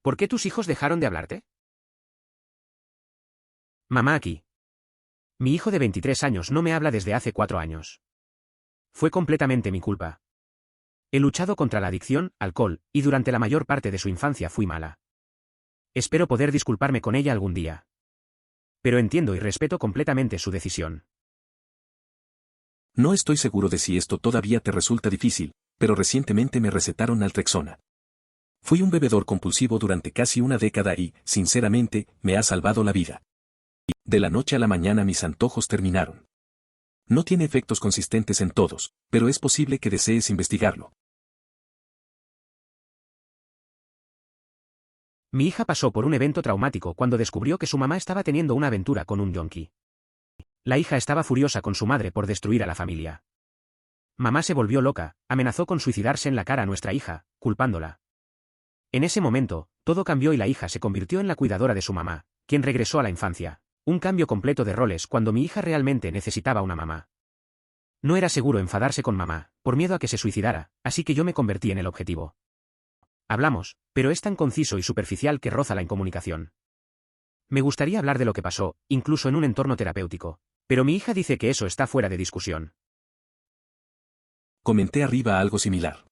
¿Por qué tus hijos dejaron de hablarte? Mamá aquí. Mi hijo de 23 años no me habla desde hace 4 años. Fue completamente mi culpa. He luchado contra la adicción, alcohol, y durante la mayor parte de su infancia fui mala. Espero poder disculparme con ella algún día. Pero entiendo y respeto completamente su decisión. No estoy seguro de si esto todavía te resulta difícil, pero recientemente me recetaron naltrexona. Fui un bebedor compulsivo durante casi una década y, sinceramente, me ha salvado la vida. De la noche a la mañana mis antojos terminaron. No tiene efectos consistentes en todos, pero es posible que desees investigarlo. Mi hija pasó por un evento traumático cuando descubrió que su mamá estaba teniendo una aventura con un yonki. La hija estaba furiosa con su madre por destruir a la familia. Mamá se volvió loca, amenazó con suicidarse en la cara a nuestra hija, culpándola. En ese momento, todo cambió y la hija se convirtió en la cuidadora de su mamá, quien regresó a la infancia. Un cambio completo de roles cuando mi hija realmente necesitaba una mamá. No era seguro enfadarse con mamá, por miedo a que se suicidara, así que yo me convertí en el objetivo. Hablamos, pero es tan conciso y superficial que roza la incomunicación. Me gustaría hablar de lo que pasó, incluso en un entorno terapéutico, pero mi hija dice que eso está fuera de discusión. Comenté arriba algo similar.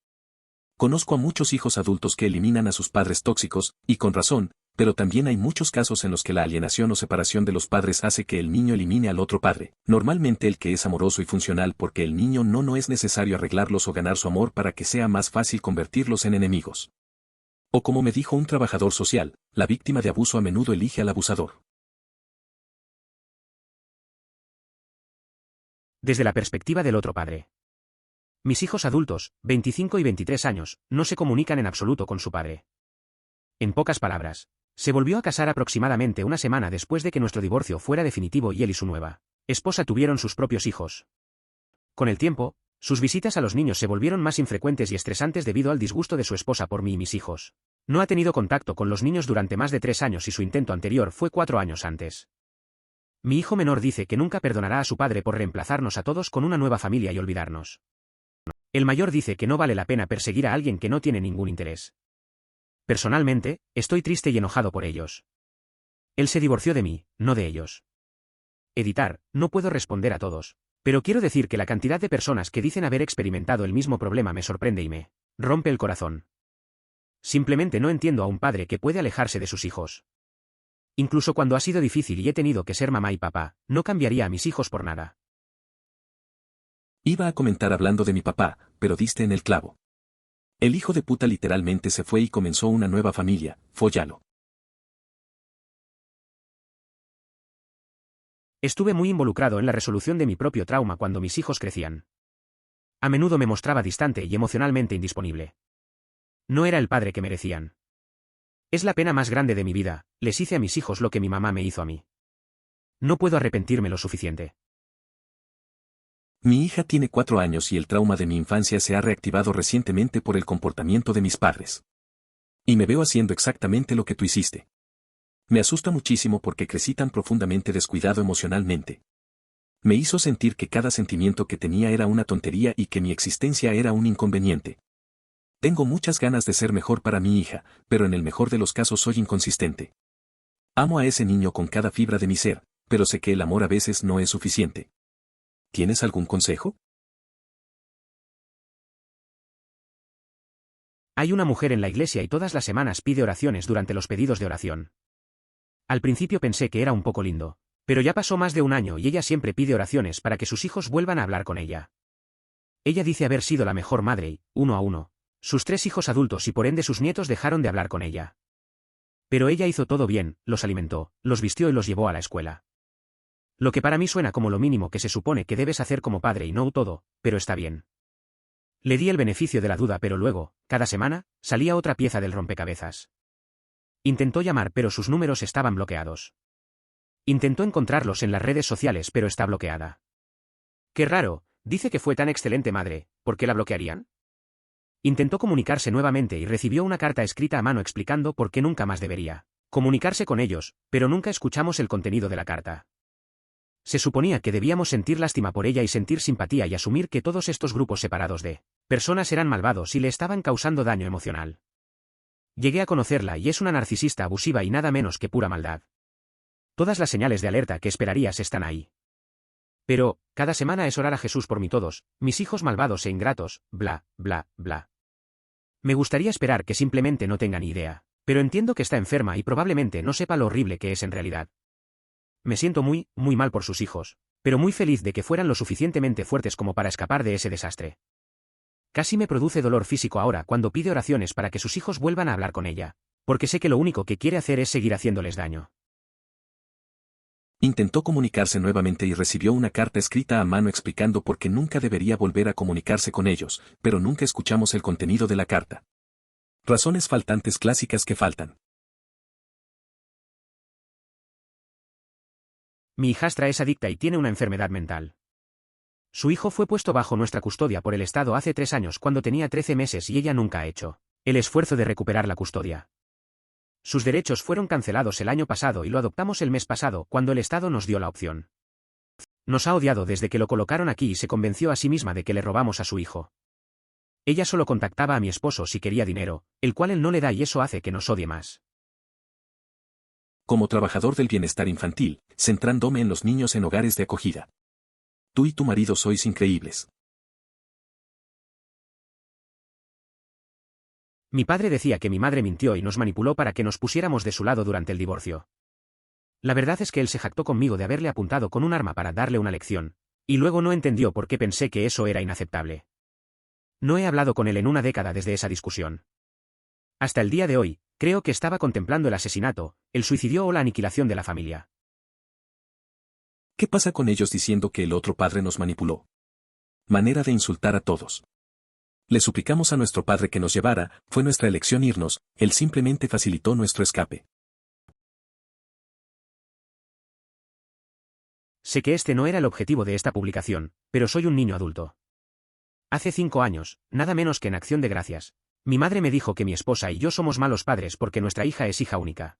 Conozco a muchos hijos adultos que eliminan a sus padres tóxicos, y con razón, pero también hay muchos casos en los que la alienación o separación de los padres hace que el niño elimine al otro padre, normalmente el que es amoroso y funcional porque el niño no es necesario arreglarlos o ganar su amor para que sea más fácil convertirlos en enemigos. O como me dijo un trabajador social, la víctima de abuso a menudo elige al abusador. Desde la perspectiva del otro padre. Mis hijos adultos, 25 y 23 años, no se comunican en absoluto con su padre. En pocas palabras, se volvió a casar aproximadamente una semana después de que nuestro divorcio fuera definitivo y él y su nueva esposa tuvieron sus propios hijos. Con el tiempo, sus visitas a los niños se volvieron más infrecuentes y estresantes debido al disgusto de su esposa por mí y mis hijos. No ha tenido contacto con los niños durante más de 3 años y su intento anterior fue 4 años antes. Mi hijo menor dice que nunca perdonará a su padre por reemplazarnos a todos con una nueva familia y olvidarnos. El mayor dice que no vale la pena perseguir a alguien que no tiene ningún interés. Personalmente, estoy triste y enojado por ellos. Él se divorció de mí, no de ellos. Editar, no puedo responder a todos, pero quiero decir que la cantidad de personas que dicen haber experimentado el mismo problema me sorprende y me rompe el corazón. Simplemente no entiendo a un padre que puede alejarse de sus hijos. Incluso cuando ha sido difícil y he tenido que ser mamá y papá, no cambiaría a mis hijos por nada. Iba a comentar hablando de mi papá, pero diste en el clavo. El hijo de puta literalmente se fue y comenzó una nueva familia, fóllalo. Estuve muy involucrado en la resolución de mi propio trauma cuando mis hijos crecían. A menudo me mostraba distante y emocionalmente indisponible. No era el padre que merecían. Es la pena más grande de mi vida, les hice a mis hijos lo que mi mamá me hizo a mí. No puedo arrepentirme lo suficiente. Mi hija tiene 4 años y el trauma de mi infancia se ha reactivado recientemente por el comportamiento de mis padres. Y me veo haciendo exactamente lo que tú hiciste. Me asusta muchísimo porque crecí tan profundamente descuidado emocionalmente. Me hizo sentir que cada sentimiento que tenía era una tontería y que mi existencia era un inconveniente. Tengo muchas ganas de ser mejor para mi hija, pero en el mejor de los casos soy inconsistente. Amo a ese niño con cada fibra de mi ser, pero sé que el amor a veces no es suficiente. ¿Tienes algún consejo? Hay una mujer en la iglesia y todas las semanas pide oraciones durante los pedidos de oración. Al principio pensé que era un poco lindo, pero ya pasó más de un año y ella siempre pide oraciones para que sus hijos vuelvan a hablar con ella. Ella dice haber sido la mejor madre y, uno a uno, sus 3 hijos adultos y por ende sus nietos dejaron de hablar con ella. Pero ella hizo todo bien, los alimentó, los vistió y los llevó a la escuela. Lo que para mí suena como lo mínimo que se supone que debes hacer como padre y no todo, pero está bien. Le di el beneficio de la duda pero luego, cada semana, salía otra pieza del rompecabezas. Intentó llamar pero sus números estaban bloqueados. Intentó encontrarlos en las redes sociales pero está bloqueada. Qué raro, dice que fue tan excelente madre, ¿por qué la bloquearían? Intentó comunicarse nuevamente y recibió una carta escrita a mano explicando por qué nunca más debería comunicarse con ellos, pero nunca escuchamos el contenido de la carta. Se suponía que debíamos sentir lástima por ella y sentir simpatía y asumir que todos estos grupos separados de personas eran malvados y le estaban causando daño emocional. Llegué a conocerla y es una narcisista abusiva y nada menos que pura maldad. Todas las señales de alerta que esperarías están ahí. Pero, cada semana es orar a Jesús por mí todos, mis hijos malvados e ingratos, bla, bla, bla. Me gustaría esperar que simplemente no tenga ni idea, pero entiendo que está enferma y probablemente no sepa lo horrible que es en realidad. Me siento muy, muy mal por sus hijos, pero muy feliz de que fueran lo suficientemente fuertes como para escapar de ese desastre. Casi me produce dolor físico ahora cuando pide oraciones para que sus hijos vuelvan a hablar con ella, porque sé que lo único que quiere hacer es seguir haciéndoles daño. Intentó comunicarse nuevamente y recibió una carta escrita a mano explicando por qué nunca debería volver a comunicarse con ellos, pero nunca escuchamos el contenido de la carta. Razones faltantes clásicas que faltan. Mi hijastra es adicta y tiene una enfermedad mental. Su hijo fue puesto bajo nuestra custodia por el Estado hace 3 años cuando tenía 13 meses y ella nunca ha hecho el esfuerzo de recuperar la custodia. Sus derechos fueron cancelados el año pasado y lo adoptamos el mes pasado cuando el Estado nos dio la opción. Nos ha odiado desde que lo colocaron aquí y se convenció a sí misma de que le robamos a su hijo. Ella solo contactaba a mi esposo si quería dinero, el cual él no le da y eso hace que nos odie más. Como trabajador del bienestar infantil, centrándome en los niños en hogares de acogida. Tú y tu marido sois increíbles. Mi padre decía que mi madre mintió y nos manipuló para que nos pusiéramos de su lado durante el divorcio. La verdad es que él se jactó conmigo de haberle apuntado con un arma para darle una lección, y luego no entendió por qué pensé que eso era inaceptable. No he hablado con él en una década desde esa discusión. Hasta el día de hoy, creo que estaba contemplando el asesinato, el suicidio o la aniquilación de la familia. ¿Qué pasa con ellos diciendo que el otro padre nos manipuló? Manera de insultar a todos. Le suplicamos a nuestro padre que nos llevara, fue nuestra elección irnos, él simplemente facilitó nuestro escape. Sé que este no era el objetivo de esta publicación, pero soy un niño adulto. Hace 5 años, nada menos que en Acción de Gracias, mi madre me dijo que mi esposa y yo somos malos padres porque nuestra hija es hija única.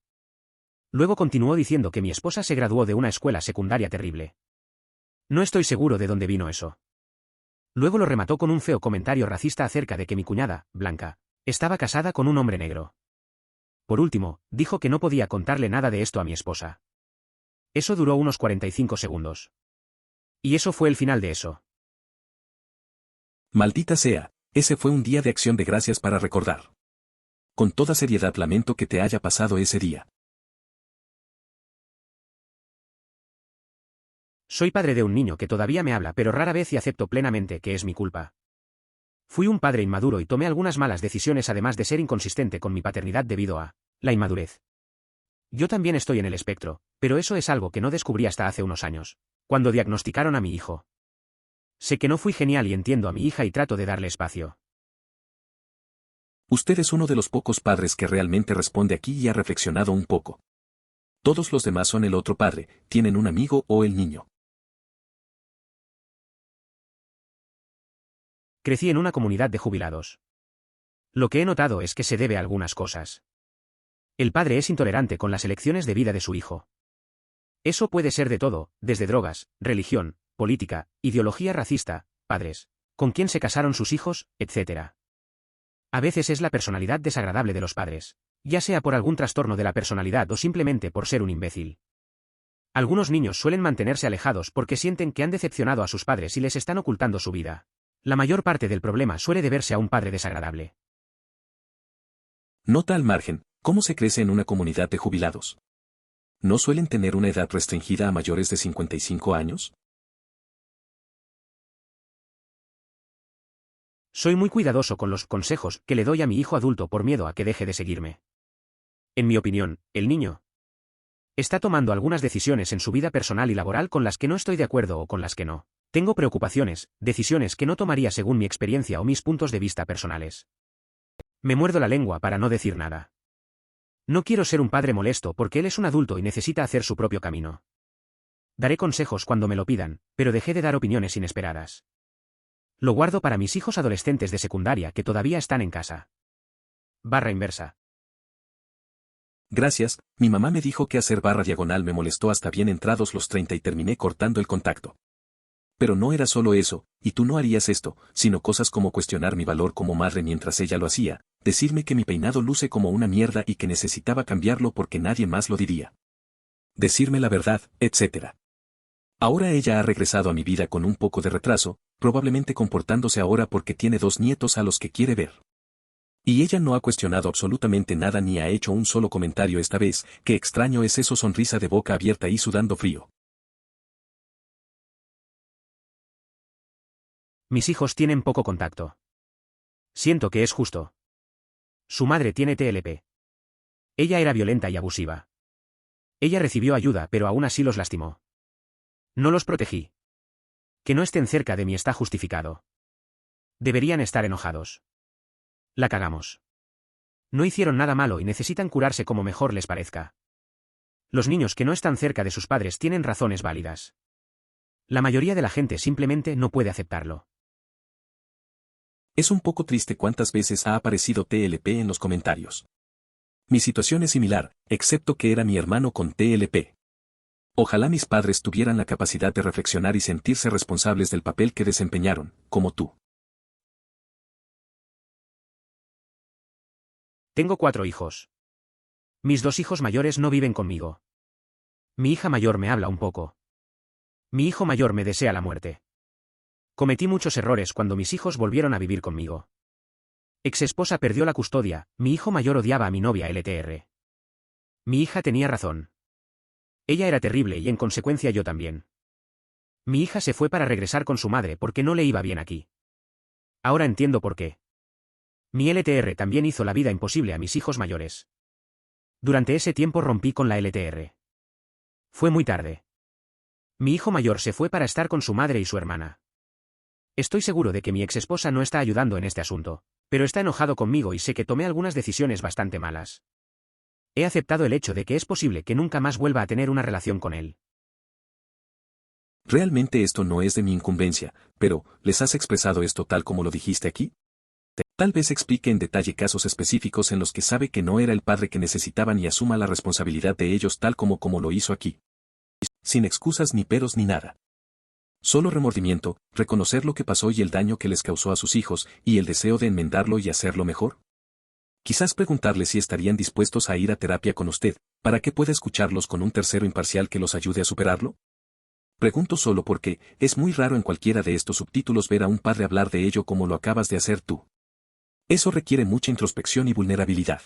Luego continuó diciendo que mi esposa se graduó de una escuela secundaria terrible. No estoy seguro de dónde vino eso. Luego lo remató con un feo comentario racista acerca de que mi cuñada, Blanca, estaba casada con un hombre negro. Por último, dijo que no podía contarle nada de esto a mi esposa. Eso duró unos 45 segundos. Y eso fue el final de eso. Maldita sea, ese fue un día de Acción de Gracias para recordar. Con toda seriedad lamento que te haya pasado ese día. Soy padre de un niño que todavía me habla pero rara vez y acepto plenamente que es mi culpa. Fui un padre inmaduro y tomé algunas malas decisiones además de ser inconsistente con mi paternidad debido a la inmadurez. Yo también estoy en el espectro, pero eso es algo que no descubrí hasta hace unos años, cuando diagnosticaron a mi hijo. Sé que no fui genial y entiendo a mi hija y trato de darle espacio. Usted es uno de los pocos padres que realmente responde aquí y ha reflexionado un poco. Todos los demás son el otro padre, tienen un amigo o el niño. Crecí en una comunidad de jubilados. Lo que he notado es que se debe a algunas cosas. El padre es intolerante con las elecciones de vida de su hijo. Eso puede ser de todo, desde drogas, religión, política, ideología racista, padres, con quién se casaron sus hijos, etc. A veces es la personalidad desagradable de los padres, ya sea por algún trastorno de la personalidad o simplemente por ser un imbécil. Algunos niños suelen mantenerse alejados porque sienten que han decepcionado a sus padres y les están ocultando su vida. La mayor parte del problema suele deberse a un padre desagradable. Nota al margen, ¿cómo se crece en una comunidad de jubilados? ¿No suelen tener una edad restringida a mayores de 55 años? Soy muy cuidadoso con los consejos que le doy a mi hijo adulto por miedo a que deje de seguirme. En mi opinión, el niño está tomando algunas decisiones en su vida personal y laboral con las que no estoy de acuerdo o con las que no. Tengo preocupaciones, decisiones que no tomaría según mi experiencia o mis puntos de vista personales. Me muerdo la lengua para no decir nada. No quiero ser un padre molesto porque él es un adulto y necesita hacer su propio camino. Daré consejos cuando me lo pidan, pero dejé de dar opiniones inesperadas. Lo guardo para mis hijos adolescentes de secundaria que todavía están en casa. Barra inversa. Gracias, mi mamá me dijo que hacer barra diagonal me molestó hasta bien entrados los 30 y terminé cortando el contacto. Pero no era solo eso, y tú no harías esto, sino cosas como cuestionar mi valor como madre mientras ella lo hacía, decirme que mi peinado luce como una mierda y que necesitaba cambiarlo porque nadie más lo diría. Decirme la verdad, etc. Ahora ella ha regresado a mi vida con un poco de retraso, probablemente comportándose ahora porque tiene 2 nietos a los que quiere ver. Y ella no ha cuestionado absolutamente nada ni ha hecho un solo comentario esta vez. Qué extraño es eso, sonrisa de boca abierta y sudando frío. Mis hijos tienen poco contacto. Siento que es justo. Su madre tiene TLP. Ella era violenta y abusiva. Ella recibió ayuda, pero aún así los lastimó. No los protegí. Que no estén cerca de mí está justificado. Deberían estar enojados. La cagamos. No hicieron nada malo y necesitan curarse como mejor les parezca. Los niños que no están cerca de sus padres tienen razones válidas. La mayoría de la gente simplemente no puede aceptarlo. Es un poco triste cuántas veces ha aparecido TLP en los comentarios. Mi situación es similar, excepto que era mi hermano con TLP. Ojalá mis padres tuvieran la capacidad de reflexionar y sentirse responsables del papel que desempeñaron, como tú. Tengo 4 hijos. Mis 2 hijos mayores no viven conmigo. Mi hija mayor me habla un poco. Mi hijo mayor me desea la muerte. Cometí muchos errores cuando mis hijos volvieron a vivir conmigo. Exesposa perdió la custodia, mi hijo mayor odiaba a mi novia LTR. Mi hija tenía razón. Ella era terrible y en consecuencia yo también. Mi hija se fue para regresar con su madre porque no le iba bien aquí. Ahora entiendo por qué. Mi LTR también hizo la vida imposible a mis hijos mayores. Durante ese tiempo rompí con la LTR. Fue muy tarde. Mi hijo mayor se fue para estar con su madre y su hermana. Estoy seguro de que mi exesposa no está ayudando en este asunto, pero está enojado conmigo y sé que tomé algunas decisiones bastante malas. He aceptado el hecho de que es posible que nunca más vuelva a tener una relación con él. Realmente esto no es de mi incumbencia, pero, ¿les has expresado esto tal como lo dijiste aquí? Tal vez explique en detalle casos específicos en los que sabe que no era el padre que necesitaban y asuma la responsabilidad de ellos tal como lo hizo aquí. Sin excusas ni peros ni nada. Solo remordimiento, reconocer lo que pasó y el daño que les causó a sus hijos, y el deseo de enmendarlo y hacerlo mejor. Quizás preguntarles si estarían dispuestos a ir a terapia con usted, para que pueda escucharlos con un tercero imparcial que los ayude a superarlo. Pregunto solo porque, es muy raro en cualquiera de estos subtítulos ver a un padre hablar de ello como lo acabas de hacer tú. Eso requiere mucha introspección y vulnerabilidad.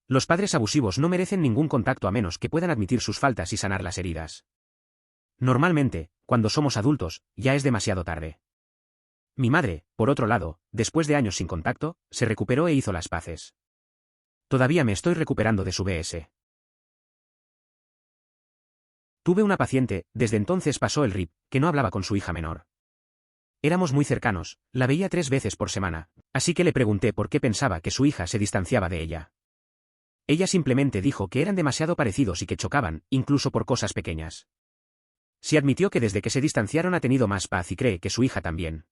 Los padres abusivos no merecen ningún contacto a menos que puedan admitir sus faltas y sanar las heridas. Normalmente, cuando somos adultos, ya es demasiado tarde. Mi madre, por otro lado, después de años sin contacto, se recuperó e hizo las paces. Todavía me estoy recuperando de su BS. Tuve una paciente, desde entonces pasó el RIP, que no hablaba con su hija menor. Éramos muy cercanos, la veía 3 veces por semana, así que le pregunté por qué pensaba que su hija se distanciaba de ella. Ella simplemente dijo que eran demasiado parecidos y que chocaban, incluso por cosas pequeñas. Sí admitió que desde que se distanciaron ha tenido más paz y cree que su hija también.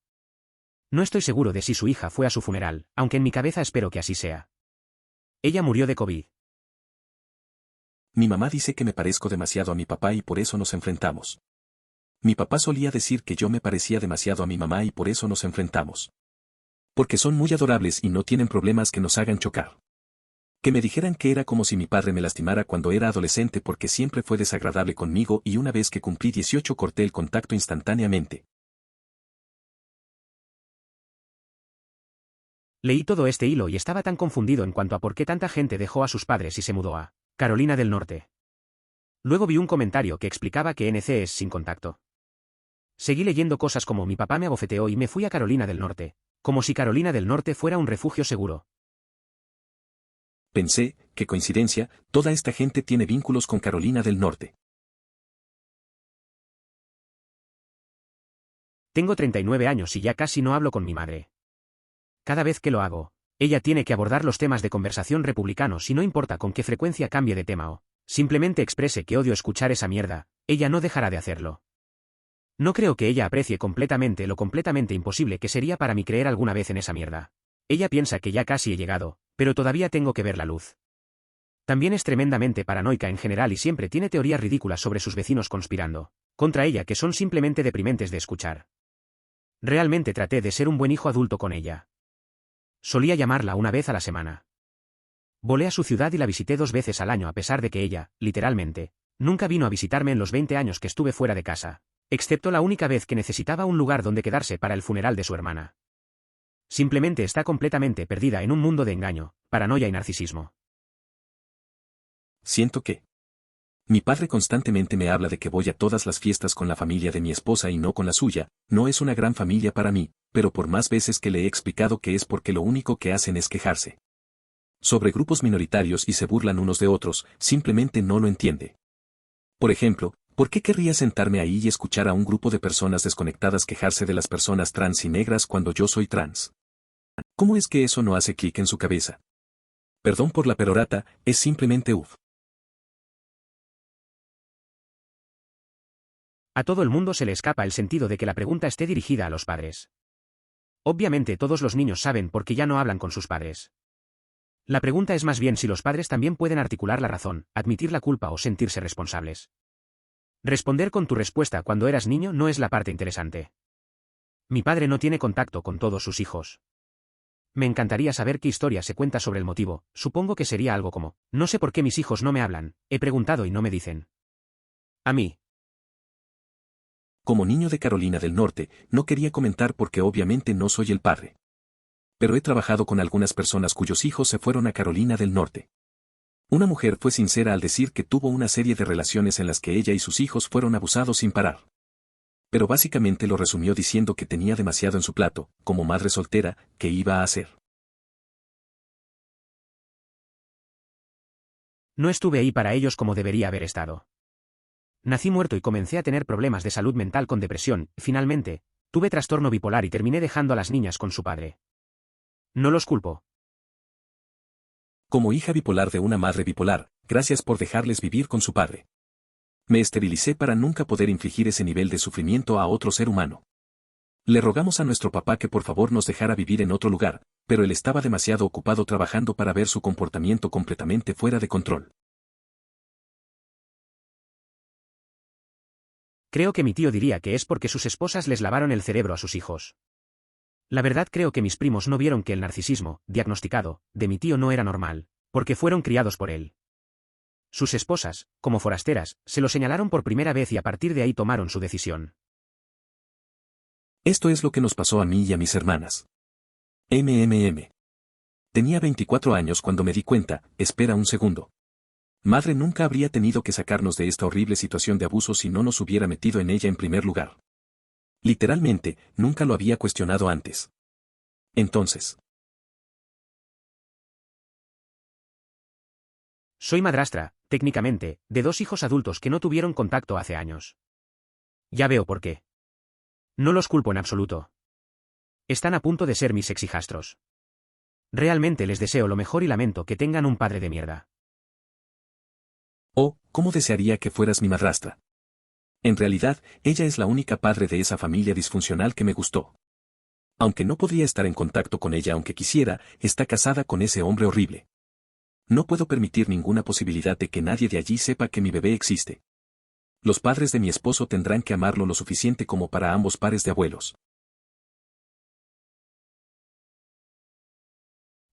No estoy seguro de si su hija fue a su funeral, aunque en mi cabeza espero que así sea. Ella murió de COVID. Mi mamá dice que me parezco demasiado a mi papá y por eso nos enfrentamos. Mi papá solía decir que yo me parecía demasiado a mi mamá y por eso nos enfrentamos. Porque son muy adorables y no tienen problemas que nos hagan chocar. Que me dijeran que era como si mi padre me lastimara cuando era adolescente porque siempre fue desagradable conmigo y una vez que cumplí 18 corté el contacto instantáneamente. Leí todo este hilo y estaba tan confundido en cuanto a por qué tanta gente dejó a sus padres y se mudó a Carolina del Norte. Luego vi un comentario que explicaba que NC es sin contacto. Seguí leyendo cosas como mi papá me abofeteó y me fui a Carolina del Norte, como si Carolina del Norte fuera un refugio seguro. Pensé, qué coincidencia, toda esta gente tiene vínculos con Carolina del Norte. Tengo 39 años y ya casi no hablo con mi madre. Cada vez que lo hago, ella tiene que abordar los temas de conversación republicanos y no importa con qué frecuencia cambie de tema o simplemente exprese que odio escuchar esa mierda, ella no dejará de hacerlo. No creo que ella aprecie completamente lo completamente imposible que sería para mí creer alguna vez en esa mierda. Ella piensa que ya casi he llegado, pero todavía tengo que ver la luz. También es tremendamente paranoica en general y siempre tiene teorías ridículas sobre sus vecinos conspirando contra ella que son simplemente deprimentes de escuchar. Realmente traté de ser un buen hijo adulto con ella. Solía llamarla una vez a la semana. Volé a su ciudad y la visité 2 veces al año a pesar de que ella, literalmente, nunca vino a visitarme en los 20 años que estuve fuera de casa, excepto la única vez que necesitaba un lugar donde quedarse para el funeral de su hermana. Simplemente está completamente perdida en un mundo de engaño, paranoia y narcisismo. Siento que mi padre constantemente me habla de que voy a todas las fiestas con la familia de mi esposa y no con la suya. No es una gran familia para mí, pero por más veces que le he explicado que es porque lo único que hacen es quejarse sobre grupos minoritarios y se burlan unos de otros, simplemente no lo entiende. Por ejemplo, ¿por qué querría sentarme ahí y escuchar a un grupo de personas desconectadas quejarse de las personas trans y negras cuando yo soy trans? ¿Cómo es que eso no hace clic en su cabeza? Perdón por la perorata, es simplemente uff. A todo el mundo se le escapa el sentido de que la pregunta esté dirigida a los padres. Obviamente todos los niños saben por qué ya no hablan con sus padres. La pregunta es más bien si los padres también pueden articular la razón, admitir la culpa o sentirse responsables. Responder con tu respuesta cuando eras niño no es la parte interesante. Mi padre no tiene contacto con todos sus hijos. Me encantaría saber qué historia se cuenta sobre el motivo, supongo que sería algo como, no sé por qué mis hijos no me hablan, he preguntado y no me dicen. A mí. Como niño de Carolina del Norte, no quería comentar porque obviamente no soy el padre. Pero he trabajado con algunas personas cuyos hijos se fueron a Carolina del Norte. Una mujer fue sincera al decir que tuvo una serie de relaciones en las que ella y sus hijos fueron abusados sin parar. Pero básicamente lo resumió diciendo que tenía demasiado en su plato, como madre soltera, ¿qué iba a hacer? No estuve ahí para ellos como debería haber estado. Nací muerto y comencé a tener problemas de salud mental con depresión, finalmente, tuve trastorno bipolar y terminé dejando a las niñas con su padre. No los culpo. Como hija bipolar de una madre bipolar, gracias por dejarles vivir con su padre. Me esterilicé para nunca poder infligir ese nivel de sufrimiento a otro ser humano. Le rogamos a nuestro papá que por favor nos dejara vivir en otro lugar, pero él estaba demasiado ocupado trabajando para ver su comportamiento completamente fuera de control. Creo que mi tío diría que es porque sus esposas les lavaron el cerebro a sus hijos. La verdad creo que mis primos no vieron que el narcisismo, diagnosticado, de mi tío no era normal, porque fueron criados por él. Sus esposas, como forasteras, se lo señalaron por primera vez y a partir de ahí tomaron su decisión. Esto es lo que nos pasó a mí y a mis hermanas. Tenía 24 años cuando me di cuenta, espera un segundo. Madre nunca habría tenido que sacarnos de esta horrible situación de abuso si no nos hubiera metido en ella en primer lugar. Literalmente, nunca lo había cuestionado antes. Entonces. Soy madrastra, técnicamente, de 2 hijos adultos que no tuvieron contacto hace años. Ya veo por qué. No los culpo en absoluto. Están a punto de ser mis exhijastros. Realmente les deseo lo mejor y lamento que tengan un padre de mierda. Oh, cómo desearía que fueras mi madrastra. En realidad, ella es la única padre de esa familia disfuncional que me gustó. Aunque no podría estar en contacto con ella aunque quisiera, está casada con ese hombre horrible. No puedo permitir ninguna posibilidad de que nadie de allí sepa que mi bebé existe. Los padres de mi esposo tendrán que amarlo lo suficiente como para ambos pares de abuelos.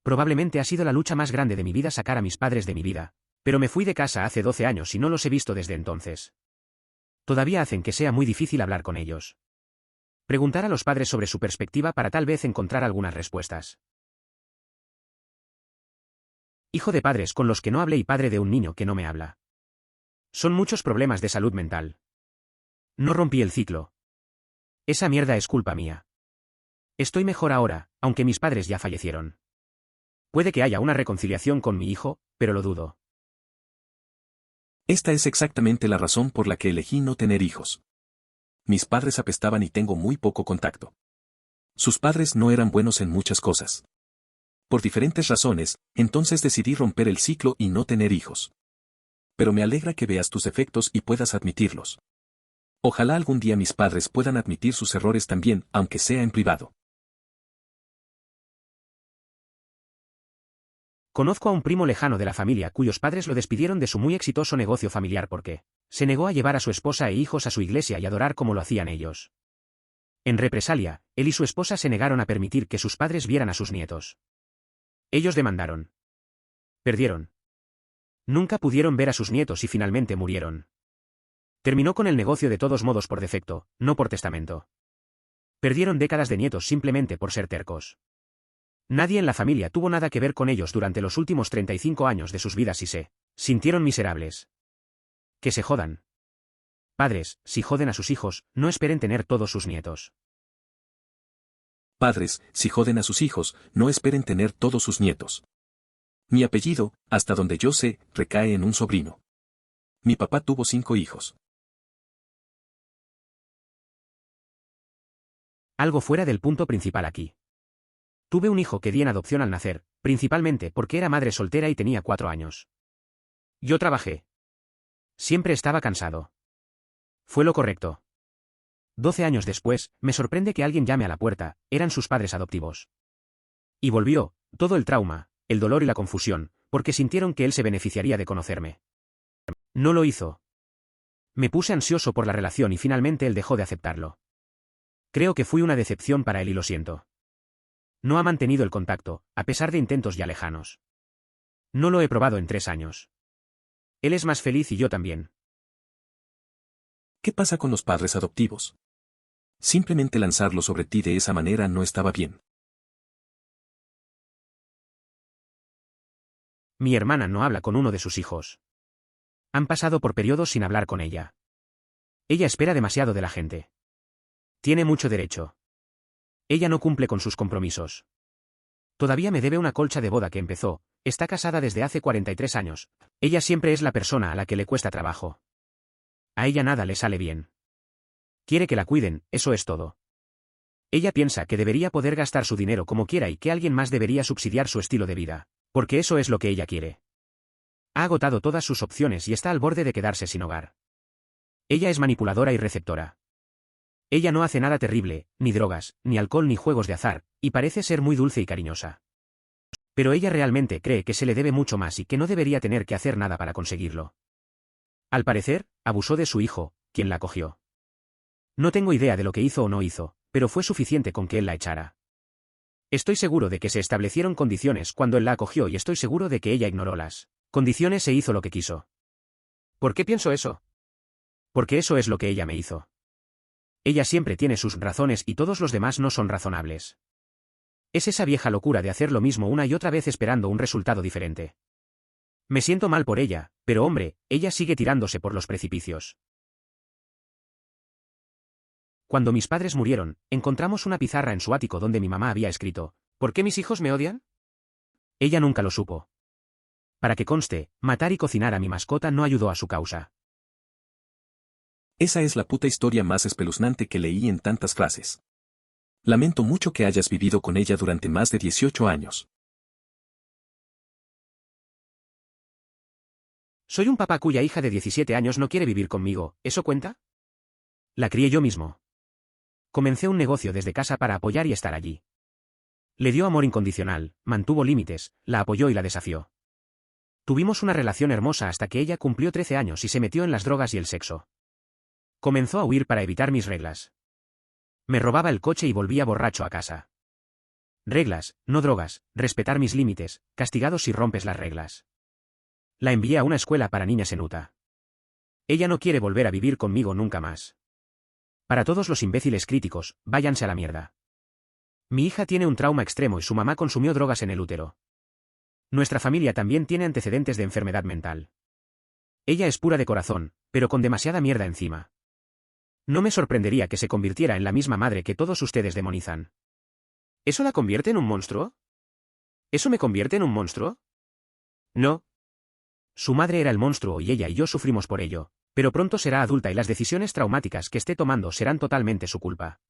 Probablemente ha sido la lucha más grande de mi vida sacar a mis padres de mi vida, pero me fui de casa hace 12 años y no los he visto desde entonces. Todavía hacen que sea muy difícil hablar con ellos. Preguntar a los padres sobre su perspectiva para tal vez encontrar algunas respuestas. Hijo de padres con los que no hablé y padre de un niño que no me habla. Son muchos problemas de salud mental. No rompí el ciclo. Esa mierda es culpa mía. Estoy mejor ahora, aunque mis padres ya fallecieron. Puede que haya una reconciliación con mi hijo, pero lo dudo. Esta es exactamente la razón por la que elegí no tener hijos. Mis padres apestaban y tengo muy poco contacto. Sus padres no eran buenos en muchas cosas. Por diferentes razones, entonces decidí romper el ciclo y no tener hijos. Pero me alegra que veas tus defectos y puedas admitirlos. Ojalá algún día mis padres puedan admitir sus errores también, aunque sea en privado. Conozco a un primo lejano de la familia cuyos padres lo despidieron de su muy exitoso negocio familiar porque se negó a llevar a su esposa e hijos a su iglesia y adorar como lo hacían ellos. En represalia, él y su esposa se negaron a permitir que sus padres vieran a sus nietos. Ellos demandaron. Perdieron. Nunca pudieron ver a sus nietos y finalmente murieron. Terminó con el negocio de todos modos por defecto, no por testamento. Perdieron décadas de nietos simplemente por ser tercos. Nadie en la familia tuvo nada que ver con ellos durante los últimos 35 años de sus vidas y se sintieron miserables. Que se jodan. Padres, si joden a sus hijos, no esperen tener todos sus nietos. Padres, si joden a sus hijos, no esperen tener todos sus nietos. Mi apellido, hasta donde yo sé, recae en un sobrino. Mi papá tuvo 5 hijos. Algo fuera del punto principal aquí. Tuve un hijo que di en adopción al nacer, principalmente porque era madre soltera y tenía 4 años. Yo trabajé. Siempre estaba cansado. Fue lo correcto. 12 años después, me sorprende que alguien llame a la puerta, eran sus padres adoptivos. Y volvió, todo el trauma, el dolor y la confusión, porque sintieron que él se beneficiaría de conocerme. No lo hizo. Me puse ansioso por la relación y finalmente él dejó de aceptarlo. Creo que fui una decepción para él y lo siento. No ha mantenido el contacto, a pesar de intentos ya lejanos. No lo he probado en 3 años. Él es más feliz y yo también. ¿Qué pasa con los padres adoptivos? Simplemente lanzarlo sobre ti de esa manera no estaba bien. Mi hermana no habla con uno de sus hijos. Han pasado por periodos sin hablar con ella. Ella espera demasiado de la gente. Tiene mucho derecho. Ella no cumple con sus compromisos. Todavía me debe una colcha de boda que empezó, está casada desde hace 43 años. Ella siempre es la persona a la que le cuesta trabajo. A ella nada le sale bien. Quiere que la cuiden, eso es todo. Ella piensa que debería poder gastar su dinero como quiera y que alguien más debería subsidiar su estilo de vida, porque eso es lo que ella quiere. Ha agotado todas sus opciones y está al borde de quedarse sin hogar. Ella es manipuladora y receptora. Ella no hace nada terrible, ni drogas, ni alcohol ni juegos de azar, y parece ser muy dulce y cariñosa. Pero ella realmente cree que se le debe mucho más y que no debería tener que hacer nada para conseguirlo. Al parecer, abusó de su hijo, quien la acogió. No tengo idea de lo que hizo o no hizo, pero fue suficiente con que él la echara. Estoy seguro de que se establecieron condiciones cuando él la acogió y estoy seguro de que ella ignoró las condiciones e hizo lo que quiso. ¿Por qué pienso eso? Porque eso es lo que ella me hizo. Ella siempre tiene sus razones y todos los demás no son razonables. Es esa vieja locura de hacer lo mismo una y otra vez esperando un resultado diferente. Me siento mal por ella, pero hombre, ella sigue tirándose por los precipicios. Cuando mis padres murieron, encontramos una pizarra en su ático donde mi mamá había escrito, ¿por qué mis hijos me odian? Ella nunca lo supo. Para que conste, matar y cocinar a mi mascota no ayudó a su causa. Esa es la puta historia más espeluznante que leí en tantas frases. Lamento mucho que hayas vivido con ella durante más de 18 años. Soy un papá cuya hija de 17 años no quiere vivir conmigo, ¿eso cuenta? La crié yo mismo. Comencé un negocio desde casa para apoyar y estar allí. Le dio amor incondicional, mantuvo límites, la apoyó y la desafió. Tuvimos una relación hermosa hasta que ella cumplió 13 años y se metió en las drogas y el sexo. Comenzó a huir para evitar mis reglas. Me robaba el coche y volvía borracho a casa. Reglas, no drogas, respetar mis límites, castigados si rompes las reglas. La envié a una escuela para niñas en Utah. Ella no quiere volver a vivir conmigo nunca más. Para todos los imbéciles críticos, váyanse a la mierda. Mi hija tiene un trauma extremo y su mamá consumió drogas en el útero. Nuestra familia también tiene antecedentes de enfermedad mental. Ella es pura de corazón, pero con demasiada mierda encima. No me sorprendería que se convirtiera en la misma madre que todos ustedes demonizan. ¿Eso la convierte en un monstruo? ¿Eso me convierte en un monstruo? No. Su madre era el monstruo y ella y yo sufrimos por ello, pero pronto será adulta y las decisiones traumáticas que esté tomando serán totalmente su culpa.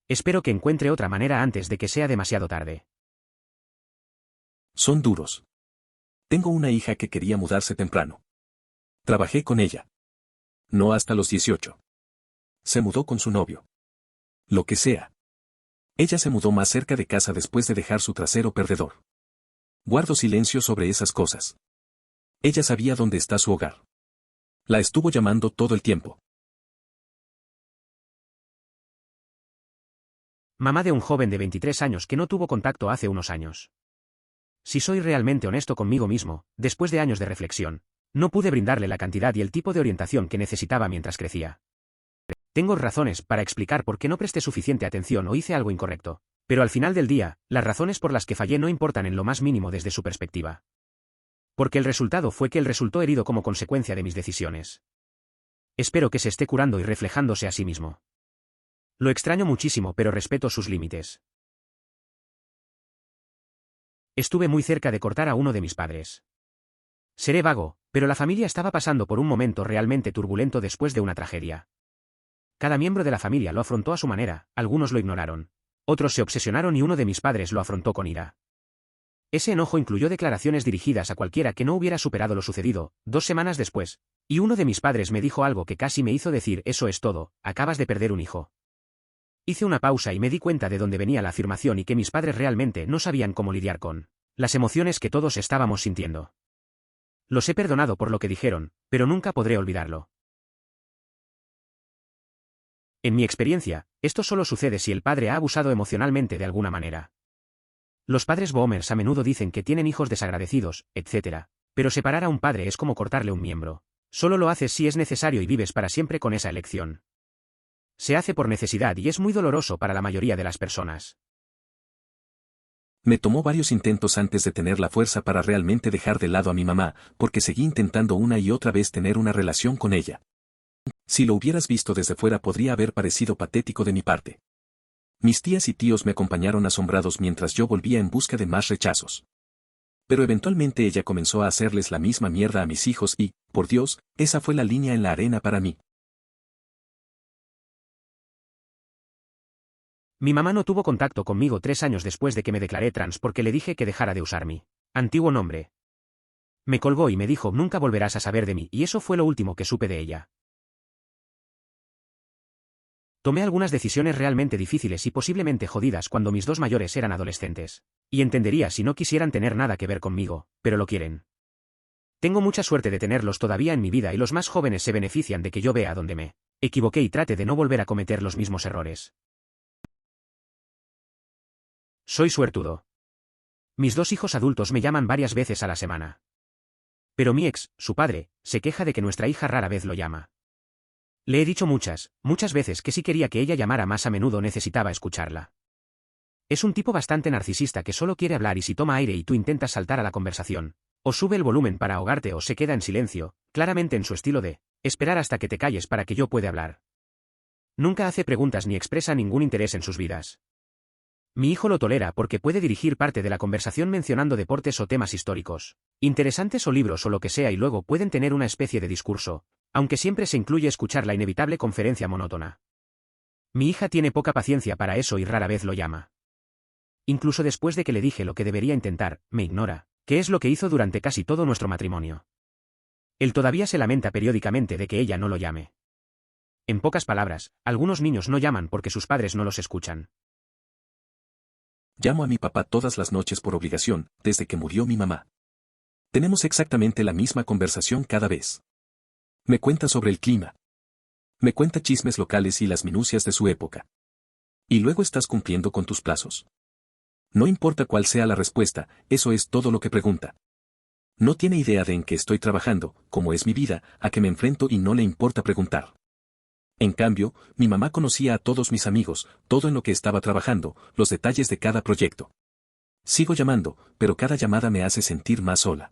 Espero que encuentre otra manera antes de que sea demasiado tarde. Son duros. Tengo una hija que quería mudarse temprano. Trabajé con ella. No hasta los 18. Se mudó con su novio. Lo que sea. Ella se mudó más cerca de casa después de dejar su trasero perdedor. Guardo silencio sobre esas cosas. Ella sabía dónde está su hogar. La estuvo llamando todo el tiempo. Mamá de un joven de 23 años que no tuvo contacto hace unos años. Si soy realmente honesto conmigo mismo, después de años de reflexión, no pude brindarle la cantidad y el tipo de orientación que necesitaba mientras crecía. Tengo razones para explicar por qué no presté suficiente atención o hice algo incorrecto, pero al final del día, las razones por las que fallé no importan en lo más mínimo desde su perspectiva. Porque el resultado fue que él resultó herido como consecuencia de mis decisiones. Espero que se esté curando y reflejándose a sí mismo. Lo extraño muchísimo, pero respeto sus límites. Estuve muy cerca de cortar a uno de mis padres. Seré vago, pero la familia estaba pasando por un momento realmente turbulento después de una tragedia. Cada miembro de la familia lo afrontó a su manera, algunos lo ignoraron, otros se obsesionaron y uno de mis padres lo afrontó con ira. Ese enojo incluyó declaraciones dirigidas a cualquiera que no hubiera superado lo sucedido, 2 semanas después, y uno de mis padres me dijo algo que casi me hizo decir: eso es todo, acabas de perder un hijo. Hice una pausa y me di cuenta de dónde venía la afirmación y que mis padres realmente no sabían cómo lidiar con las emociones que todos estábamos sintiendo. Los he perdonado por lo que dijeron, pero nunca podré olvidarlo. En mi experiencia, esto solo sucede si el padre ha abusado emocionalmente de alguna manera. Los padres boomers a menudo dicen que tienen hijos desagradecidos, etc. Pero separar a un padre es como cortarle un miembro. Solo lo haces si es necesario y vives para siempre con esa elección. Se hace por necesidad y es muy doloroso para la mayoría de las personas. Me tomó varios intentos antes de tener la fuerza para realmente dejar de lado a mi mamá, porque seguí intentando una y otra vez tener una relación con ella. Si lo hubieras visto desde fuera podría haber parecido patético de mi parte. Mis tías y tíos me acompañaron asombrados mientras yo volvía en busca de más rechazos. Pero eventualmente ella comenzó a hacerles la misma mierda a mis hijos y, por Dios, esa fue la línea en la arena para mí. Mi mamá no tuvo contacto conmigo 3 años después de que me declaré trans porque le dije que dejara de usar mi antiguo nombre. Me colgó y me dijo: nunca volverás a saber de mí, y eso fue lo último que supe de ella. Tomé algunas decisiones realmente difíciles y posiblemente jodidas cuando mis 2 mayores eran adolescentes. Y entendería si no quisieran tener nada que ver conmigo, pero lo quieren. Tengo mucha suerte de tenerlos todavía en mi vida y los más jóvenes se benefician de que yo vea dónde me equivoqué y trate de no volver a cometer los mismos errores. Soy suertudo. Mis 2 hijos adultos me llaman varias veces a la semana. Pero mi ex, su padre, se queja de que nuestra hija rara vez lo llama. Le he dicho muchas veces que si quería que ella llamara más a menudo necesitaba escucharla. Es un tipo bastante narcisista que solo quiere hablar, y si toma aire y tú intentas saltar a la conversación, o sube el volumen para ahogarte o se queda en silencio, claramente en su estilo de esperar hasta que te calles para que yo pueda hablar. Nunca hace preguntas ni expresa ningún interés en sus vidas. Mi hijo lo tolera porque puede dirigir parte de la conversación mencionando deportes o temas históricos, interesantes o libros o lo que sea, y luego pueden tener una especie de discurso, aunque siempre se incluye escuchar la inevitable conferencia monótona. Mi hija tiene poca paciencia para eso y rara vez lo llama. Incluso después de que le dije lo que debería intentar, me ignora, que es lo que hizo durante casi todo nuestro matrimonio. Él todavía se lamenta periódicamente de que ella no lo llame. En pocas palabras, algunos niños no llaman porque sus padres no los escuchan. Llamo a mi papá todas las noches por obligación, desde que murió mi mamá. Tenemos exactamente la misma conversación cada vez. Me cuenta sobre el clima. Me cuenta chismes locales y las minucias de su época. Y luego estás cumpliendo con tus plazos. No importa cuál sea la respuesta, eso es todo lo que pregunta. No tiene idea de en qué estoy trabajando, cómo es mi vida, a qué me enfrento, y no le importa preguntar. En cambio, mi mamá conocía a todos mis amigos, todo en lo que estaba trabajando, los detalles de cada proyecto. Sigo llamando, pero cada llamada me hace sentir más sola.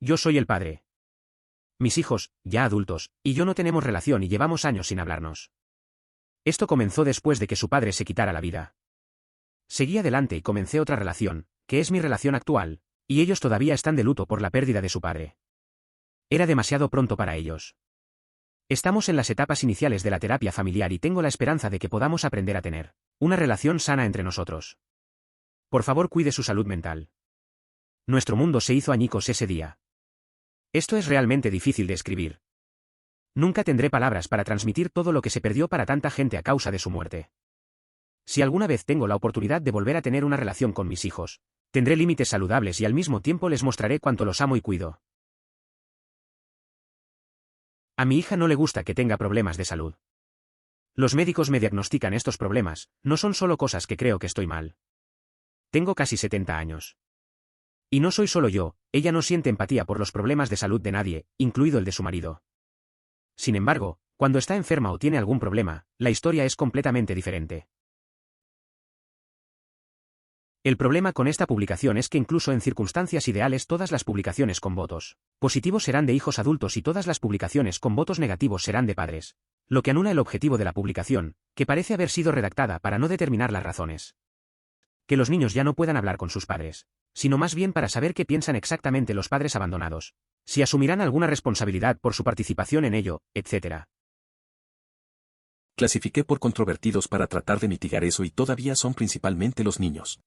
Yo soy el padre. Mis hijos, ya adultos, y yo no tenemos relación y llevamos años sin hablarnos. Esto comenzó después de que su padre se quitara la vida. Seguí adelante y comencé otra relación, que es mi relación actual, y ellos todavía están de luto por la pérdida de su padre. Era demasiado pronto para ellos. Estamos en las etapas iniciales de la terapia familiar y tengo la esperanza de que podamos aprender a tener una relación sana entre nosotros. Por favor, cuide su salud mental. Nuestro mundo se hizo añicos ese día. Esto es realmente difícil de escribir. Nunca tendré palabras para transmitir todo lo que se perdió para tanta gente a causa de su muerte. Si alguna vez tengo la oportunidad de volver a tener una relación con mis hijos, tendré límites saludables y al mismo tiempo les mostraré cuánto los amo y cuido. A mi hija no le gusta que tenga problemas de salud. Los médicos me diagnostican estos problemas, no son solo cosas que creo que estoy mal. Tengo casi 70 años. Y no soy solo yo, ella no siente empatía por los problemas de salud de nadie, incluido el de su marido. Sin embargo, cuando está enferma o tiene algún problema, la historia es completamente diferente. El problema con esta publicación es que incluso en circunstancias ideales todas las publicaciones con votos positivos serán de hijos adultos y todas las publicaciones con votos negativos serán de padres, lo que anula el objetivo de la publicación, que parece haber sido redactada para no determinar las razones. Que los niños ya no puedan hablar con sus padres, sino más bien para saber qué piensan exactamente los padres abandonados, si asumirán alguna responsabilidad por su participación en ello, etc. Clasifiqué por controvertidos para tratar de mitigar eso y todavía son principalmente los niños.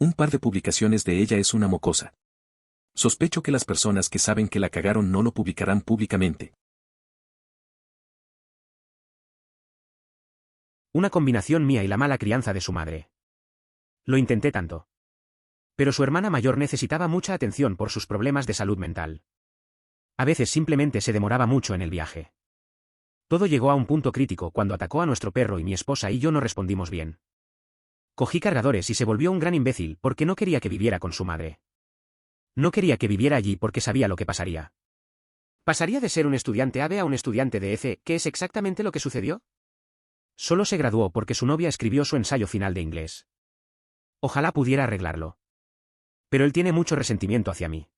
Un par de publicaciones de ella es una mocosa. Sospecho que las personas que saben que la cagaron no lo publicarán públicamente. Una combinación mía y la mala crianza de su madre. Lo intenté tanto. Pero su hermana mayor necesitaba mucha atención por sus problemas de salud mental. A veces simplemente se demoraba mucho en el viaje. Todo llegó a un punto crítico cuando atacó a nuestro perro y mi esposa y yo no respondimos bien. Cogí cargadores y se volvió un gran imbécil porque no quería que viviera con su madre. No quería que viviera allí porque sabía lo que pasaría. ¿Pasaría de ser un estudiante A-B a un estudiante de EC, que es exactamente lo que sucedió? Solo se graduó porque su novia escribió su ensayo final de inglés. Ojalá pudiera arreglarlo. Pero él tiene mucho resentimiento hacia mí.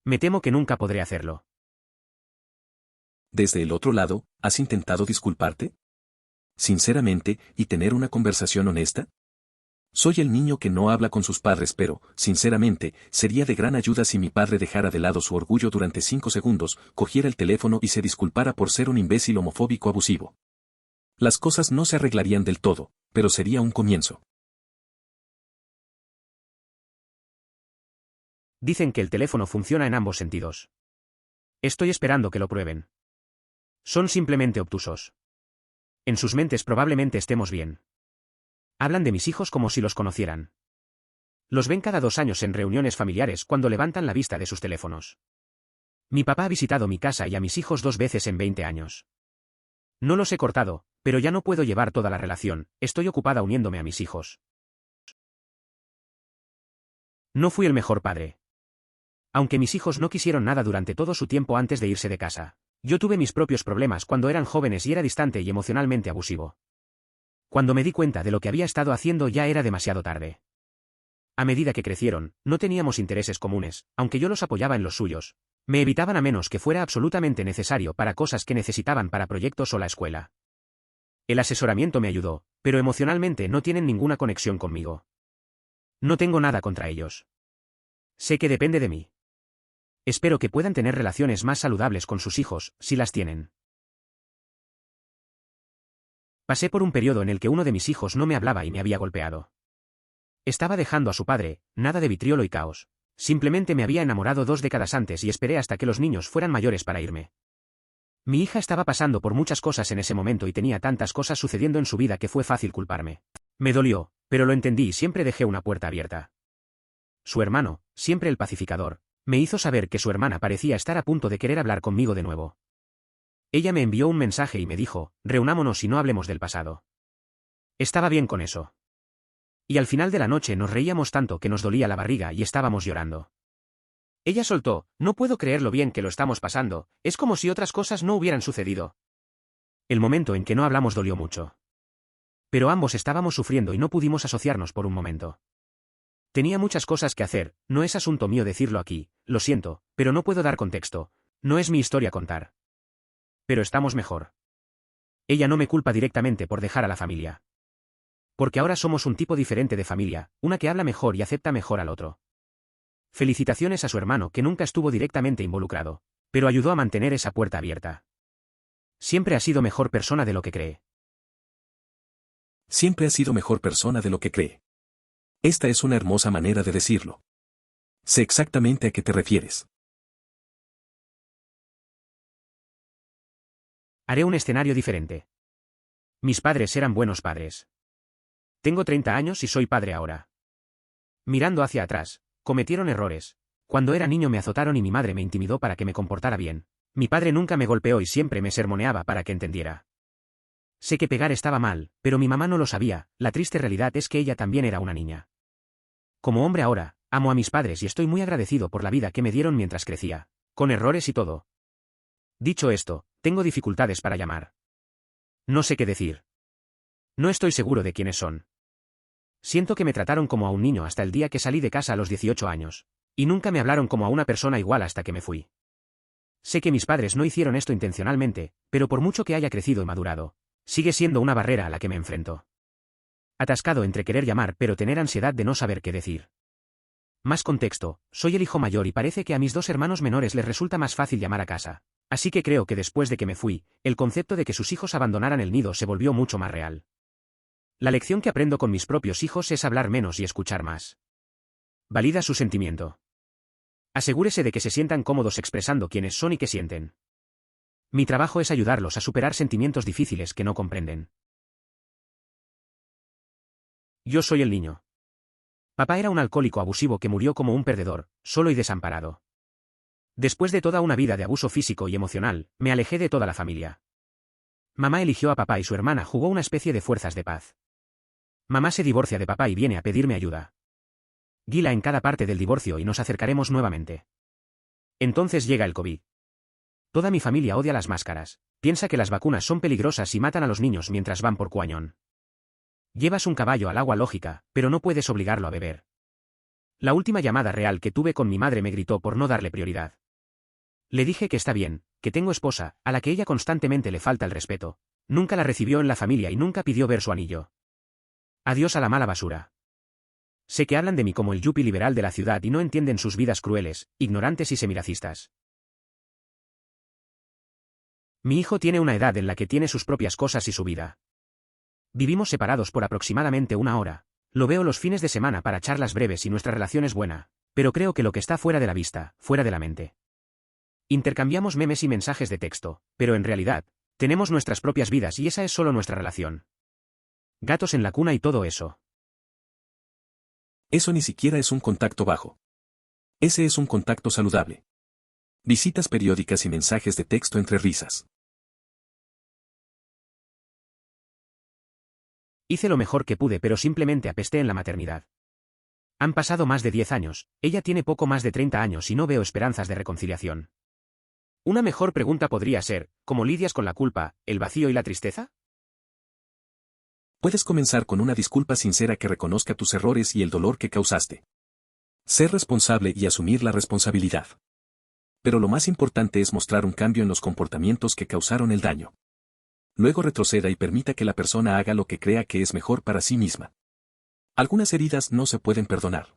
Me temo que nunca podré hacerlo. Desde el otro lado, ¿has intentado disculparte? Sinceramente, y tener una conversación honesta? Soy el niño que no habla con sus padres, pero, sinceramente, sería de gran ayuda si mi padre dejara de lado su orgullo durante 5 segundos, cogiera el teléfono y se disculpara por ser un imbécil homofóbico abusivo. Las cosas no se arreglarían del todo, pero sería un comienzo. Dicen que el teléfono funciona en ambos sentidos. Estoy esperando que lo prueben. Son simplemente obtusos. En sus mentes probablemente estemos bien. Hablan de mis hijos como si los conocieran. Los ven cada 2 años en reuniones familiares cuando levantan la vista de sus teléfonos. Mi papá ha visitado mi casa y a mis hijos 2 veces en 20 años. No los he cortado, pero ya no puedo llevar toda la relación, estoy ocupada uniéndome a mis hijos. No fui el mejor padre. Aunque mis hijos no quisieron nada durante todo su tiempo antes de irse de casa, yo tuve mis propios problemas cuando eran jóvenes y era distante y emocionalmente abusivo. Cuando me di cuenta de lo que había estado haciendo ya era demasiado tarde. A medida que crecieron, no teníamos intereses comunes, aunque yo los apoyaba en los suyos. Me evitaban a menos que fuera absolutamente necesario para cosas que necesitaban para proyectos o la escuela. El asesoramiento me ayudó, pero emocionalmente no tienen ninguna conexión conmigo. No tengo nada contra ellos. Sé que depende de mí. Espero que puedan tener relaciones más saludables con sus hijos, si las tienen. Pasé por un periodo en el que uno de mis hijos no me hablaba y me había golpeado. Estaba dejando a su padre, nada de vitriolo y caos. Simplemente me había enamorado 2 décadas antes y esperé hasta que los niños fueran mayores para irme. Mi hija estaba pasando por muchas cosas en ese momento y tenía tantas cosas sucediendo en su vida que fue fácil culparme. Me dolió, pero lo entendí y siempre dejé una puerta abierta. Su hermano, siempre el pacificador, me hizo saber que su hermana parecía estar a punto de querer hablar conmigo de nuevo. Ella me envió un mensaje y me dijo, reunámonos y no hablemos del pasado. Estaba bien con eso. Y al final de la noche nos reíamos tanto que nos dolía la barriga y estábamos llorando. Ella soltó, no puedo creer lo bien que lo estamos pasando, es como si otras cosas no hubieran sucedido. El momento en que no hablamos dolió mucho. Pero ambos estábamos sufriendo y no pudimos asociarnos por un momento. Tenía muchas cosas que hacer, no es asunto mío decirlo aquí, lo siento, pero no puedo dar contexto, no es mi historia contar. Pero estamos mejor. Ella no me culpa directamente por dejar a la familia. Porque ahora somos un tipo diferente de familia, una que habla mejor y acepta mejor al otro. Felicitaciones a su hermano que nunca estuvo directamente involucrado, pero ayudó a mantener esa puerta abierta. Siempre ha sido mejor persona de lo que cree. Siempre ha sido mejor persona de lo que cree. Esta es una hermosa manera de decirlo. Sé exactamente a qué te refieres. Haré un escenario diferente. Mis padres eran buenos padres. Tengo 30 años y soy padre ahora. Mirando hacia atrás, cometieron errores. Cuando era niño me azotaron y mi madre me intimidó para que me comportara bien. Mi padre nunca me golpeó y siempre me sermoneaba para que entendiera. Sé que pegar estaba mal, pero mi mamá no lo sabía, la triste realidad es que ella también era una niña. Como hombre ahora, amo a mis padres y estoy muy agradecido por la vida que me dieron mientras crecía, con errores y todo. Dicho esto, tengo dificultades para llamar. No sé qué decir. No estoy seguro de quiénes son. Siento que me trataron como a un niño hasta el día que salí de casa a los 18 años, y nunca me hablaron como a una persona igual hasta que me fui. Sé que mis padres no hicieron esto intencionalmente, pero por mucho que haya crecido y madurado, sigue siendo una barrera a la que me enfrento. Atascado entre querer llamar pero tener ansiedad de no saber qué decir. Más contexto, soy el hijo mayor y parece que a mis 2 hermanos menores les resulta más fácil llamar a casa, así que creo que después de que me fui, el concepto de que sus hijos abandonaran el nido se volvió mucho más real. La lección que aprendo con mis propios hijos es hablar menos y escuchar más. Valida su sentimiento. Asegúrese de que se sientan cómodos expresando quiénes son y qué sienten. Mi trabajo es ayudarlos a superar sentimientos difíciles que no comprenden. Yo soy el niño. Papá era un alcohólico abusivo que murió como un perdedor, solo y desamparado. Después de toda una vida de abuso físico y emocional, me alejé de toda la familia. Mamá eligió a papá y su hermana jugó una especie de fuerzas de paz. Mamá se divorcia de papá y viene a pedirme ayuda. Guila en cada parte del divorcio y nos acercaremos nuevamente. Entonces llega el COVID. Toda mi familia odia las máscaras, piensa que las vacunas son peligrosas y matan a los niños mientras van por Cuañón. Llevas un caballo al agua lógica, pero no puedes obligarlo a beber. La última llamada real que tuve con mi madre me gritó por no darle prioridad. Le dije que está bien, que tengo esposa, a la que ella constantemente le falta el respeto. Nunca la recibió en la familia y nunca pidió ver su anillo. Adiós a la mala basura. Sé que hablan de mí como el yuppie liberal de la ciudad y no entienden sus vidas crueles, ignorantes y semiracistas. Mi hijo tiene una edad en la que tiene sus propias cosas y su vida. Vivimos separados por aproximadamente 1 hora. Lo veo los fines de semana para charlas breves y nuestra relación es buena, pero creo que lo que está fuera de la vista, fuera de la mente. Intercambiamos memes y mensajes de texto, pero en realidad, tenemos nuestras propias vidas y esa es solo nuestra relación. Gatos en la cuna y todo eso. Eso ni siquiera es un contacto bajo. Ese es un contacto saludable. Visitas periódicas y mensajes de texto entre risas. Hice lo mejor que pude pero simplemente apesté en la maternidad. Han pasado más de 10 años, ella tiene poco más de 30 años y no veo esperanzas de reconciliación. Una mejor pregunta podría ser, ¿cómo lidias con la culpa, el vacío y la tristeza? Puedes comenzar con una disculpa sincera que reconozca tus errores y el dolor que causaste. Ser responsable y asumir la responsabilidad. Pero lo más importante es mostrar un cambio en los comportamientos que causaron el daño. Luego retroceda y permita que la persona haga lo que crea que es mejor para sí misma. Algunas heridas no se pueden perdonar.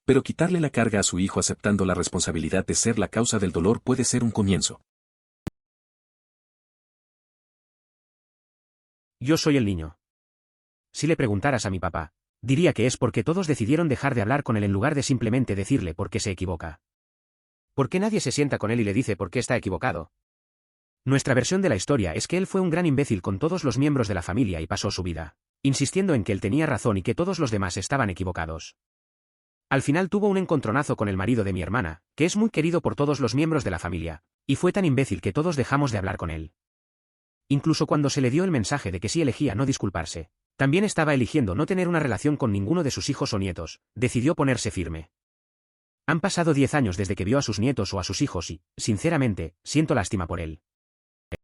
Pero quitarle la carga a su hijo aceptando la responsabilidad de ser la causa del dolor puede ser un comienzo. Yo soy el niño. Si le preguntaras a mi papá, diría que es porque todos decidieron dejar de hablar con él en lugar de simplemente decirle por qué se equivoca. ¿Por qué nadie se sienta con él y le dice por qué está equivocado? Nuestra versión de la historia es que él fue un gran imbécil con todos los miembros de la familia y pasó su vida, insistiendo en que él tenía razón y que todos los demás estaban equivocados. Al final tuvo un encontronazo con el marido de mi hermana, que es muy querido por todos los miembros de la familia, y fue tan imbécil que todos dejamos de hablar con él. Incluso cuando se le dio el mensaje de que sí elegía no disculparse, también estaba eligiendo no tener una relación con ninguno de sus hijos o nietos, decidió ponerse firme. Han pasado 10 años desde que vio a sus nietos o a sus hijos y, sinceramente, siento lástima por él.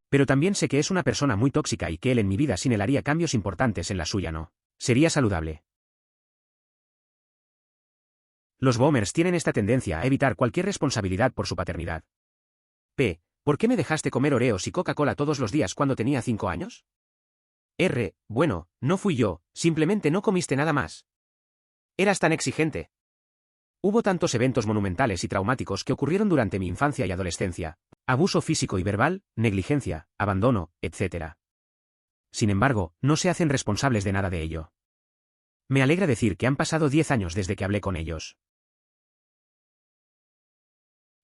Pero también sé que es una persona muy tóxica y que él en mi vida sin él haría cambios importantes en la suya no. Sería saludable. Los boomers tienen esta tendencia a evitar cualquier responsabilidad por su paternidad. P. ¿Por qué me dejaste comer Oreos y Coca-Cola todos los días cuando tenía 5 años? R. Bueno, no fui yo, simplemente no comiste nada más. Eras tan exigente. Hubo tantos eventos monumentales y traumáticos que ocurrieron durante mi infancia y adolescencia. Abuso físico y verbal, negligencia, abandono, etc. Sin embargo, no se hacen responsables de nada de ello. Me alegra decir que han pasado 10 años desde que hablé con ellos.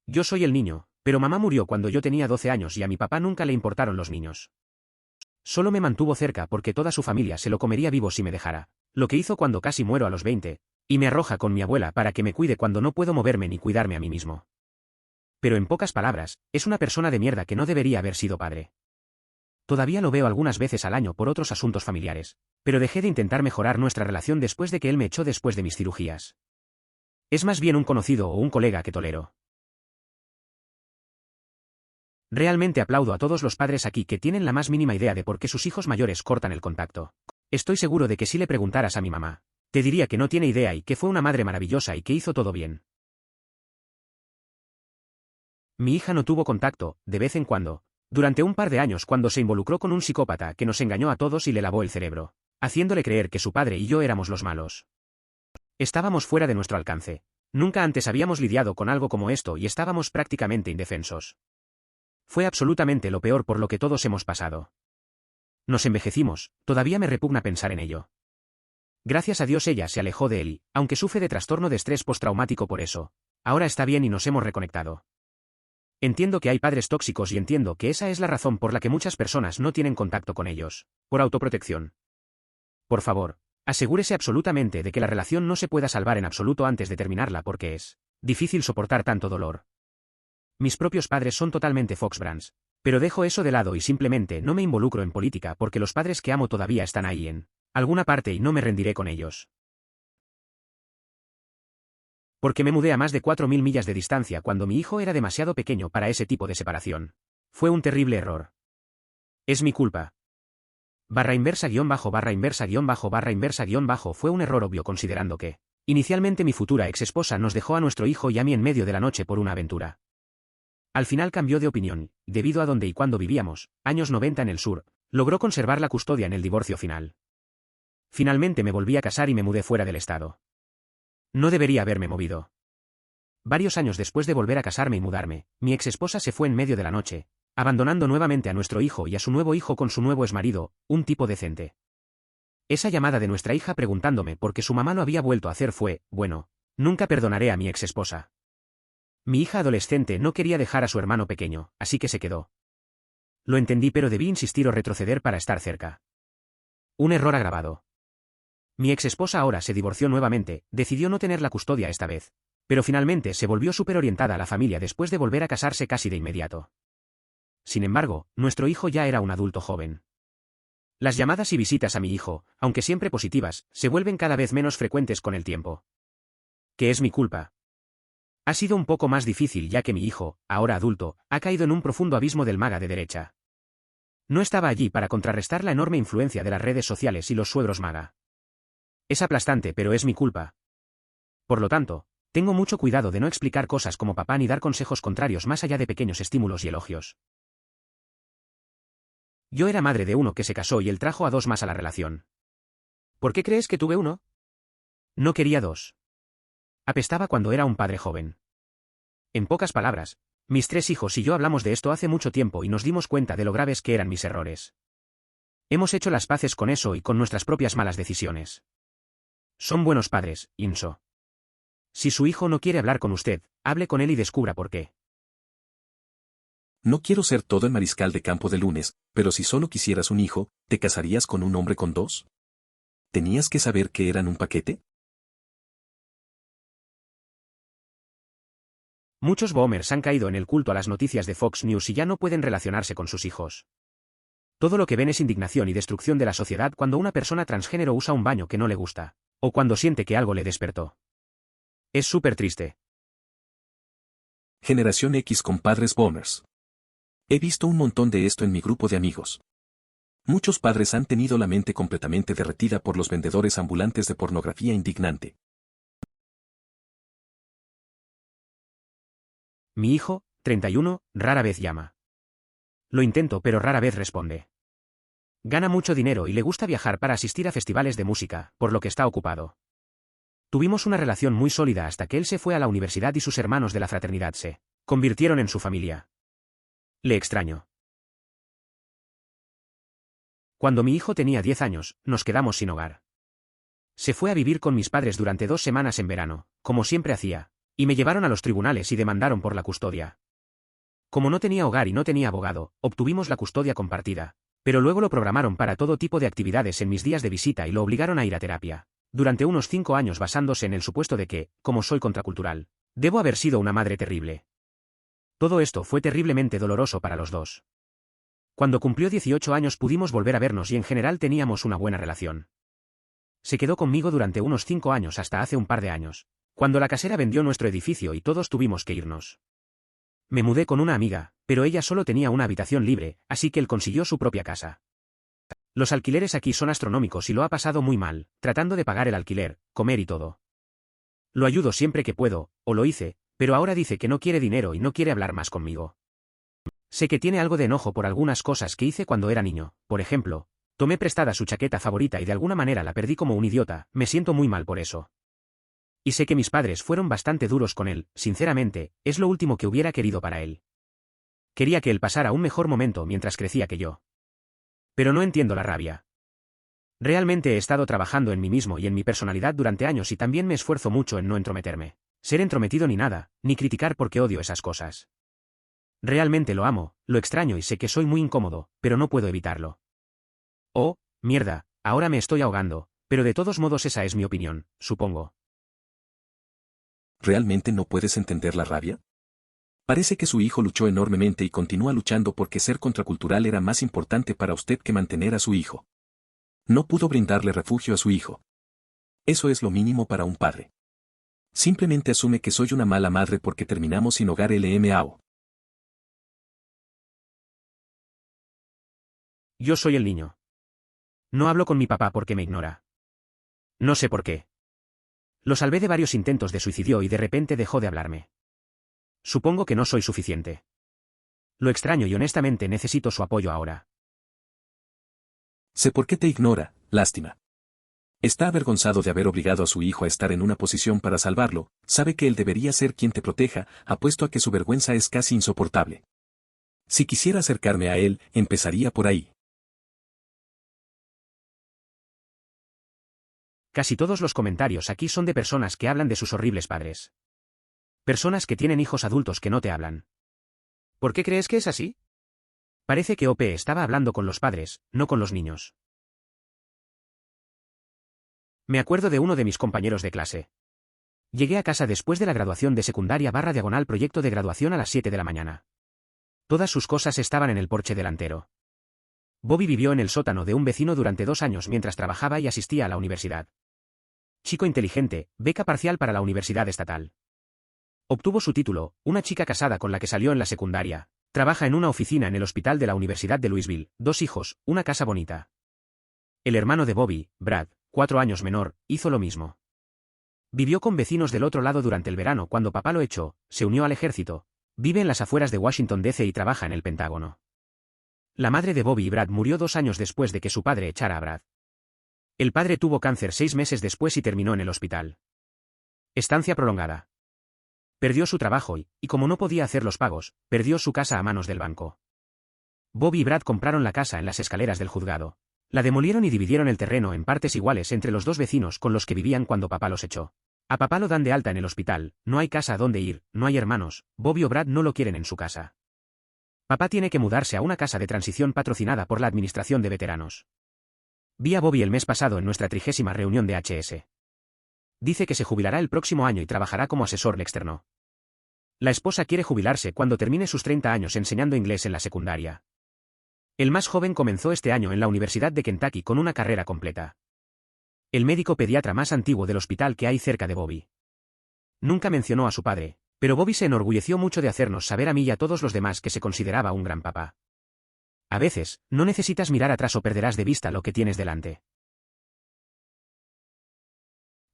Yo soy el niño, pero mamá murió cuando yo tenía 12 años y a mi papá nunca le importaron los niños. Solo me mantuvo cerca porque toda su familia se lo comería vivo si me dejara. lo que hizo cuando casi muero a los 20, y me arroja con mi abuela para que me cuide cuando no puedo moverme ni cuidarme a mí mismo. Pero en pocas palabras, es una persona de mierda que no debería haber sido padre. Todavía lo veo algunas veces al año por otros asuntos familiares, pero dejé de intentar mejorar nuestra relación después de que él me echó después de mis cirugías. Es más bien un conocido o un colega que tolero. Realmente aplaudo a todos los padres aquí que tienen la más mínima idea de por qué sus hijos mayores cortan el contacto. Estoy seguro de que si le preguntaras a mi mamá, te diría que no tiene idea y que fue una madre maravillosa y que hizo todo bien. Mi hija no tuvo contacto, de vez en cuando, durante un par de años cuando se involucró con un psicópata que nos engañó a todos y le lavó el cerebro, haciéndole creer que su padre y yo éramos los malos. Estábamos fuera de nuestro alcance. Nunca antes habíamos lidiado con algo como esto y estábamos prácticamente indefensos. Fue absolutamente lo peor por lo que todos hemos pasado. Nos envejecimos, todavía me repugna pensar en ello. Gracias a Dios ella se alejó de él, aunque sufre de trastorno de estrés postraumático por eso. Ahora está bien y nos hemos reconectado. Entiendo que hay padres tóxicos y entiendo que esa es la razón por la que muchas personas no tienen contacto con ellos, por autoprotección. Por favor, asegúrese absolutamente de que la relación no se pueda salvar en absoluto antes de terminarla porque es difícil soportar tanto dolor. Mis propios padres son totalmente Fox Brands, pero dejo eso de lado y simplemente no me involucro en política porque los padres que amo todavía están ahí en alguna parte y no me rendiré con ellos. Porque me mudé a más de 4.000 millas de distancia cuando mi hijo era demasiado pequeño para ese tipo de separación. Fue un terrible error. Es mi culpa. Barra inversa guión bajo barra inversa guión bajo barra inversa guión bajo fue un error obvio considerando que, inicialmente mi futura ex esposa nos dejó a nuestro hijo y a mí en medio de la noche por una aventura. Al final cambió de opinión, debido a donde y cuando vivíamos, años 90 en el sur, logró conservar la custodia en el divorcio final. Finalmente me volví a casar y me mudé fuera del estado. No debería haberme movido. Varios años después de volver a casarme y mudarme, mi ex esposa se fue en medio de la noche, abandonando nuevamente a nuestro hijo y a su nuevo hijo con su nuevo exmarido, un tipo decente. Esa llamada de nuestra hija preguntándome por qué su mamá lo había vuelto a hacer fue, bueno, nunca perdonaré a mi ex esposa. Mi hija adolescente no quería dejar a su hermano pequeño, así que se quedó. Lo entendí pero debí insistir o retroceder para estar cerca. Un error agravado. Mi ex esposa ahora se divorció nuevamente, decidió no tener la custodia esta vez, pero finalmente se volvió súper orientada a la familia después de volver a casarse casi de inmediato. Sin embargo, nuestro hijo ya era un adulto joven. Las llamadas y visitas a mi hijo, aunque siempre positivas, se vuelven cada vez menos frecuentes con el tiempo. ¿Qué es mi culpa? Ha sido un poco más difícil ya que mi hijo, ahora adulto, ha caído en un profundo abismo del MAGA de derecha. No estaba allí para contrarrestar la enorme influencia de las redes sociales y los suegros MAGA. Es aplastante pero es mi culpa. Por lo tanto, tengo mucho cuidado de no explicar cosas como papá ni dar consejos contrarios más allá de pequeños estímulos y elogios. Yo era madre de uno que se casó y él trajo a 2 más a la relación. ¿Por qué crees que tuve uno? No quería 2. Apestaba cuando era un padre joven. En pocas palabras, mis 3 hijos y yo hablamos de esto hace mucho tiempo y nos dimos cuenta de lo graves que eran mis errores. Hemos hecho las paces con eso y con nuestras propias malas decisiones. Son buenos padres, Inso. Si su hijo no quiere hablar con usted, hable con él y descubra por qué. No quiero ser todo el mariscal de campo de lunes, pero si solo quisieras un hijo, ¿te casarías con un hombre con 2? ¿Tenías que saber que eran un paquete? Muchos boomers han caído en el culto a las noticias de Fox News y ya no pueden relacionarse con sus hijos. Todo lo que ven es indignación y destrucción de la sociedad cuando una persona transgénero usa un baño que no le gusta, o cuando siente que algo le despertó. Es súper triste. Generación X con padres boomers. He visto un montón de esto en mi grupo de amigos. Muchos padres han tenido la mente completamente derretida por los vendedores ambulantes de pornografía indignante. Mi hijo, 31, rara vez llama. Lo intento pero rara vez responde. Gana mucho dinero y le gusta viajar para asistir a festivales de música, por lo que está ocupado. Tuvimos una relación muy sólida hasta que él se fue a la universidad y sus hermanos de la fraternidad se convirtieron en su familia. Le extraño. Cuando mi hijo tenía 10 años, nos quedamos sin hogar. Se fue a vivir con mis padres durante 2 semanas en verano, como siempre hacía, y me llevaron a los tribunales y demandaron por la custodia. Como no tenía hogar y no tenía abogado, obtuvimos la custodia compartida, Pero luego lo programaron para todo tipo de actividades en mis días de visita y lo obligaron a ir a terapia. Durante unos 5 años basándose en el supuesto de que, como soy contracultural, debo haber sido una madre terrible. Todo esto fue terriblemente doloroso para los dos. Cuando cumplió 18 años pudimos volver a vernos y en general teníamos una buena relación. Se quedó conmigo durante unos 5 años hasta hace un par de años, cuando la casera vendió nuestro edificio y todos tuvimos que irnos. Me mudé con una amiga, pero ella solo tenía una habitación libre, así que él consiguió su propia casa. Los alquileres aquí son astronómicos y lo ha pasado muy mal, tratando de pagar el alquiler, comer y todo. Lo ayudo siempre que puedo, o lo hice, pero ahora dice que no quiere dinero y no quiere hablar más conmigo. Sé que tiene algo de enojo por algunas cosas que hice cuando era niño, por ejemplo, tomé prestada su chaqueta favorita y de alguna manera la perdí como un idiota, me siento muy mal por eso. Y sé que mis padres fueron bastante duros con él, sinceramente, es lo último que hubiera querido para él. Quería que él pasara un mejor momento mientras crecía que yo. Pero no entiendo la rabia. Realmente he estado trabajando en mí mismo y en mi personalidad durante años y también me esfuerzo mucho en no entrometerme. Ser entrometido ni nada, ni criticar porque odio esas cosas. Realmente lo amo, lo extraño y sé que soy muy incómodo, pero no puedo evitarlo. Oh, mierda, ahora me estoy ahogando, pero de todos modos esa es mi opinión, supongo. ¿Realmente no puedes entender la rabia? Parece que su hijo luchó enormemente y continúa luchando porque ser contracultural era más importante para usted que mantener a su hijo. No pudo brindarle refugio a su hijo. Eso es lo mínimo para un padre. Simplemente asume que soy una mala madre porque terminamos sin hogar LMAO. Yo soy el niño. No hablo con mi papá porque me ignora. No sé por qué. Lo salvé de varios intentos de suicidio y de repente dejó de hablarme. Supongo que no soy suficiente. Lo extraño y honestamente necesito su apoyo ahora. Sé por qué te ignora, lástima. Está avergonzado de haber obligado a su hijo a estar en una posición para salvarlo, sabe que él debería ser quien te proteja, apuesto a que su vergüenza es casi insoportable. Si quisiera acercarme a él, empezaría por ahí. Casi todos los comentarios aquí son de personas que hablan de sus horribles padres. Personas que tienen hijos adultos que no te hablan. ¿Por qué crees que es así? Parece que OP estaba hablando con los padres, no con los niños. Me acuerdo de uno de mis compañeros de clase. Llegué a casa después de la graduación de secundaria / proyecto de graduación a las 7 de la mañana. Todas sus cosas estaban en el porche delantero. Bobby vivió en el sótano de un vecino durante 2 años mientras trabajaba y asistía a la universidad. Chico inteligente, beca parcial para la universidad estatal. Obtuvo su título, una chica casada con la que salió en la secundaria. Trabaja en una oficina en el hospital de la Universidad de Louisville, 2 hijos, una casa bonita. El hermano de Bobby, Brad, 4 años menor, hizo lo mismo. Vivió con vecinos del otro lado durante el verano cuando papá lo echó, se unió al ejército, vive en las afueras de Washington D.C. y trabaja en el Pentágono. La madre de Bobby y Brad murió 2 años después de que su padre echara a Brad. El padre tuvo cáncer 6 meses después y terminó en el hospital. Estancia prolongada. Perdió su trabajo y como no podía hacer los pagos, perdió su casa a manos del banco. Bobby y Brad compraron la casa en las escaleras del juzgado. La demolieron y dividieron el terreno en partes iguales entre los 2 vecinos con los que vivían cuando papá los echó. A papá lo dan de alta en el hospital, no hay casa a dónde ir, no hay hermanos, Bobby o Brad no lo quieren en su casa. Papá tiene que mudarse a una casa de transición patrocinada por la Administración de Veteranos. Vi a Bobby el mes pasado en nuestra 30ª reunión de HS. Dice que se jubilará el próximo año y trabajará como asesor externo. La esposa quiere jubilarse cuando termine sus 30 años enseñando inglés en la secundaria. El más joven comenzó este año en la Universidad de Kentucky con una carrera completa. El médico pediatra más antiguo del hospital que hay cerca de Bobby. Nunca mencionó a su padre, pero Bobby se enorgulleció mucho de hacernos saber a mí y a todos los demás que se consideraba un gran papá. A veces, no necesitas mirar atrás o perderás de vista lo que tienes delante.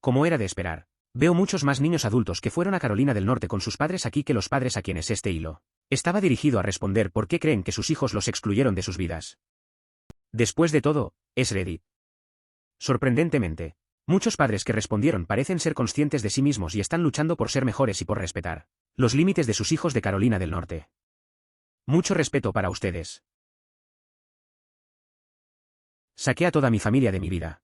Como era de esperar, veo muchos más niños adultos que fueron a Carolina del Norte con sus padres aquí que los padres a quienes este hilo estaba dirigido a responder por qué creen que sus hijos los excluyeron de sus vidas. Después de todo, es Reddit. Sorprendentemente, muchos padres que respondieron parecen ser conscientes de sí mismos y están luchando por ser mejores y por respetar los límites de sus hijos de Carolina del Norte. Mucho respeto para ustedes. Saqué a toda mi familia de mi vida.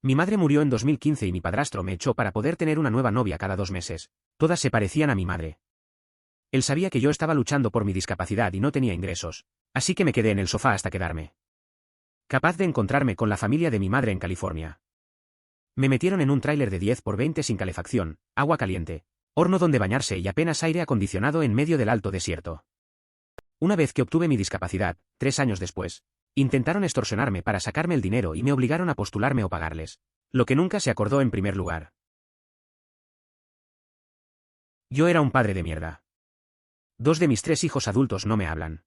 Mi madre murió en 2015 y mi padrastro me echó para poder tener una nueva novia cada 2 meses. Todas se parecían a mi madre. Él sabía que yo estaba luchando por mi discapacidad y no tenía ingresos, así que me quedé en el sofá hasta quedarme. capaz de encontrarme con la familia de mi madre en California. Me metieron en un tráiler de 10x20 sin calefacción, agua caliente, horno donde bañarse y apenas aire acondicionado en medio del alto desierto. Una vez que obtuve mi discapacidad, 3 años después, intentaron extorsionarme para sacarme el dinero y me obligaron a postularme o pagarles, lo que nunca se acordó en primer lugar. Yo era un padre de mierda. 2 de mis 3 hijos adultos no me hablan.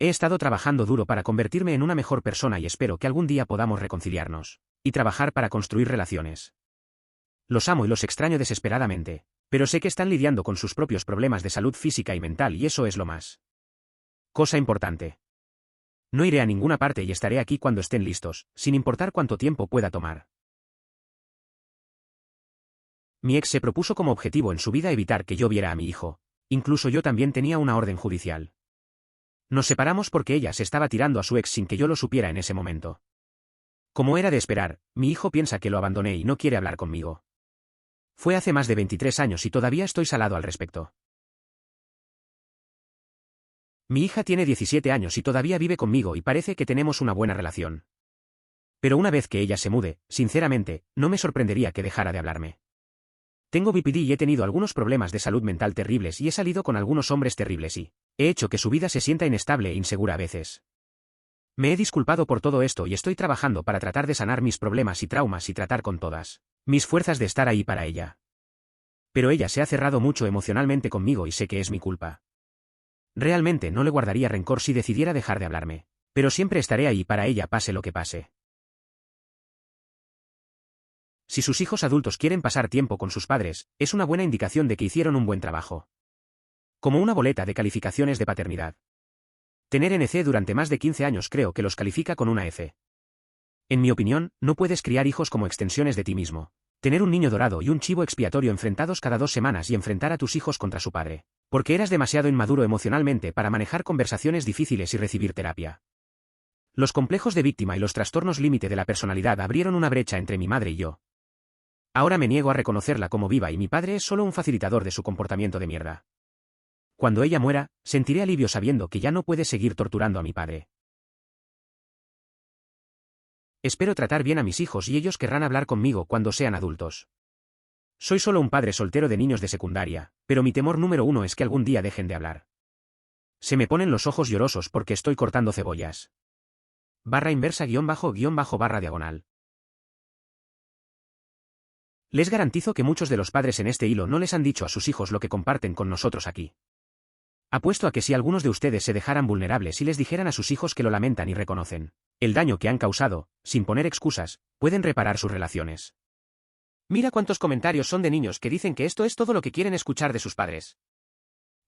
He estado trabajando duro para convertirme en una mejor persona y espero que algún día podamos reconciliarnos y trabajar para construir relaciones. Los amo y los extraño desesperadamente, pero sé que están lidiando con sus propios problemas de salud física y mental y eso es lo más. Cosa importante. No iré a ninguna parte y estaré aquí cuando estén listos, sin importar cuánto tiempo pueda tomar. Mi ex se propuso como objetivo en su vida evitar que yo viera a mi hijo. Incluso yo también tenía una orden judicial. Nos separamos porque ella se estaba tirando a su ex sin que yo lo supiera en ese momento. Como era de esperar, mi hijo piensa que lo abandoné y no quiere hablar conmigo. Fue hace más de 23 años y todavía estoy salado al respecto. Mi hija tiene 17 años y todavía vive conmigo y parece que tenemos una buena relación. Pero una vez que ella se mude, sinceramente, no me sorprendería que dejara de hablarme. Tengo BPD y he tenido algunos problemas de salud mental terribles y he salido con algunos hombres terribles y he hecho que su vida se sienta inestable e insegura a veces. Me he disculpado por todo esto y estoy trabajando para tratar de sanar mis problemas y traumas y tratar con todas mis fuerzas de estar ahí para ella. Pero ella se ha cerrado mucho emocionalmente conmigo y sé que es mi culpa. Realmente no le guardaría rencor si decidiera dejar de hablarme, pero siempre estaré ahí para ella pase lo que pase. Si sus hijos adultos quieren pasar tiempo con sus padres, es una buena indicación de que hicieron un buen trabajo. Como una boleta de calificaciones de paternidad. Tener NC durante más de 15 años creo que los califica con una F. En mi opinión, no puedes criar hijos como extensiones de ti mismo. Tener un niño dorado y un chivo expiatorio enfrentados cada 2 semanas y enfrentar a tus hijos contra su padre. Porque eras demasiado inmaduro emocionalmente para manejar conversaciones difíciles y recibir terapia. Los complejos de víctima y los trastornos límite de la personalidad abrieron una brecha entre mi madre y yo. Ahora me niego a reconocerla como viva y mi padre es solo un facilitador de su comportamiento de mierda. Cuando ella muera, sentiré alivio sabiendo que ya no puede seguir torturando a mi padre. Espero tratar bien a mis hijos y ellos querrán hablar conmigo cuando sean adultos. Soy solo un padre soltero de niños de secundaria, pero mi temor número 1 es que algún día dejen de hablar. Se me ponen los ojos llorosos porque estoy cortando cebollas. Barra inversa __ barra diagonal. Les garantizo que muchos de los padres en este hilo no les han dicho a sus hijos lo que comparten con nosotros aquí. Apuesto a que si algunos de ustedes se dejaran vulnerables y les dijeran a sus hijos que lo lamentan y reconocen el daño que han causado, sin poner excusas, pueden reparar sus relaciones. Mira cuántos comentarios son de niños que dicen que esto es todo lo que quieren escuchar de sus padres.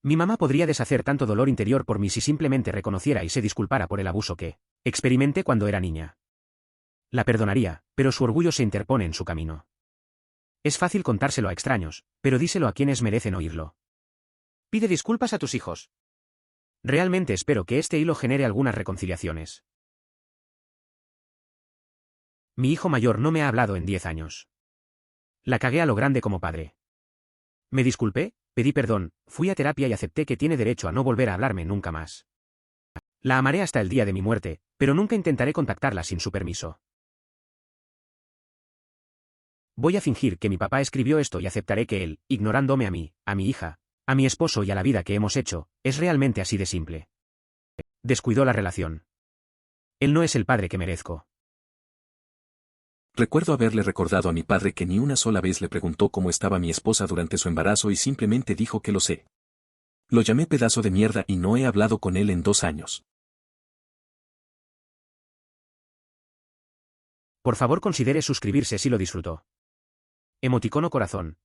Mi mamá podría deshacer tanto dolor interior por mí si simplemente reconociera y se disculpara por el abuso que experimenté cuando era niña. La perdonaría, pero su orgullo se interpone en su camino. Es fácil contárselo a extraños, pero díselo a quienes merecen oírlo. Pide disculpas a tus hijos. Realmente espero que este hilo genere algunas reconciliaciones. Mi hijo mayor no me ha hablado en 10 años. La cagué a lo grande como padre. Me disculpé, pedí perdón, fui a terapia y acepté que tiene derecho a no volver a hablarme nunca más. La amaré hasta el día de mi muerte, pero nunca intentaré contactarla sin su permiso. Voy a fingir que mi papá escribió esto y aceptaré que él, ignorándome a mí, a mi hija, a mi esposo y a la vida que hemos hecho, es realmente así de simple. Descuidó la relación. Él no es el padre que merezco. Recuerdo haberle recordado a mi padre que ni una sola vez le preguntó cómo estaba mi esposa durante su embarazo y simplemente dijo que lo sé. Lo llamé pedazo de mierda y no he hablado con él en 2 años. Por favor considere suscribirse si lo disfrutó. Emoticono corazón.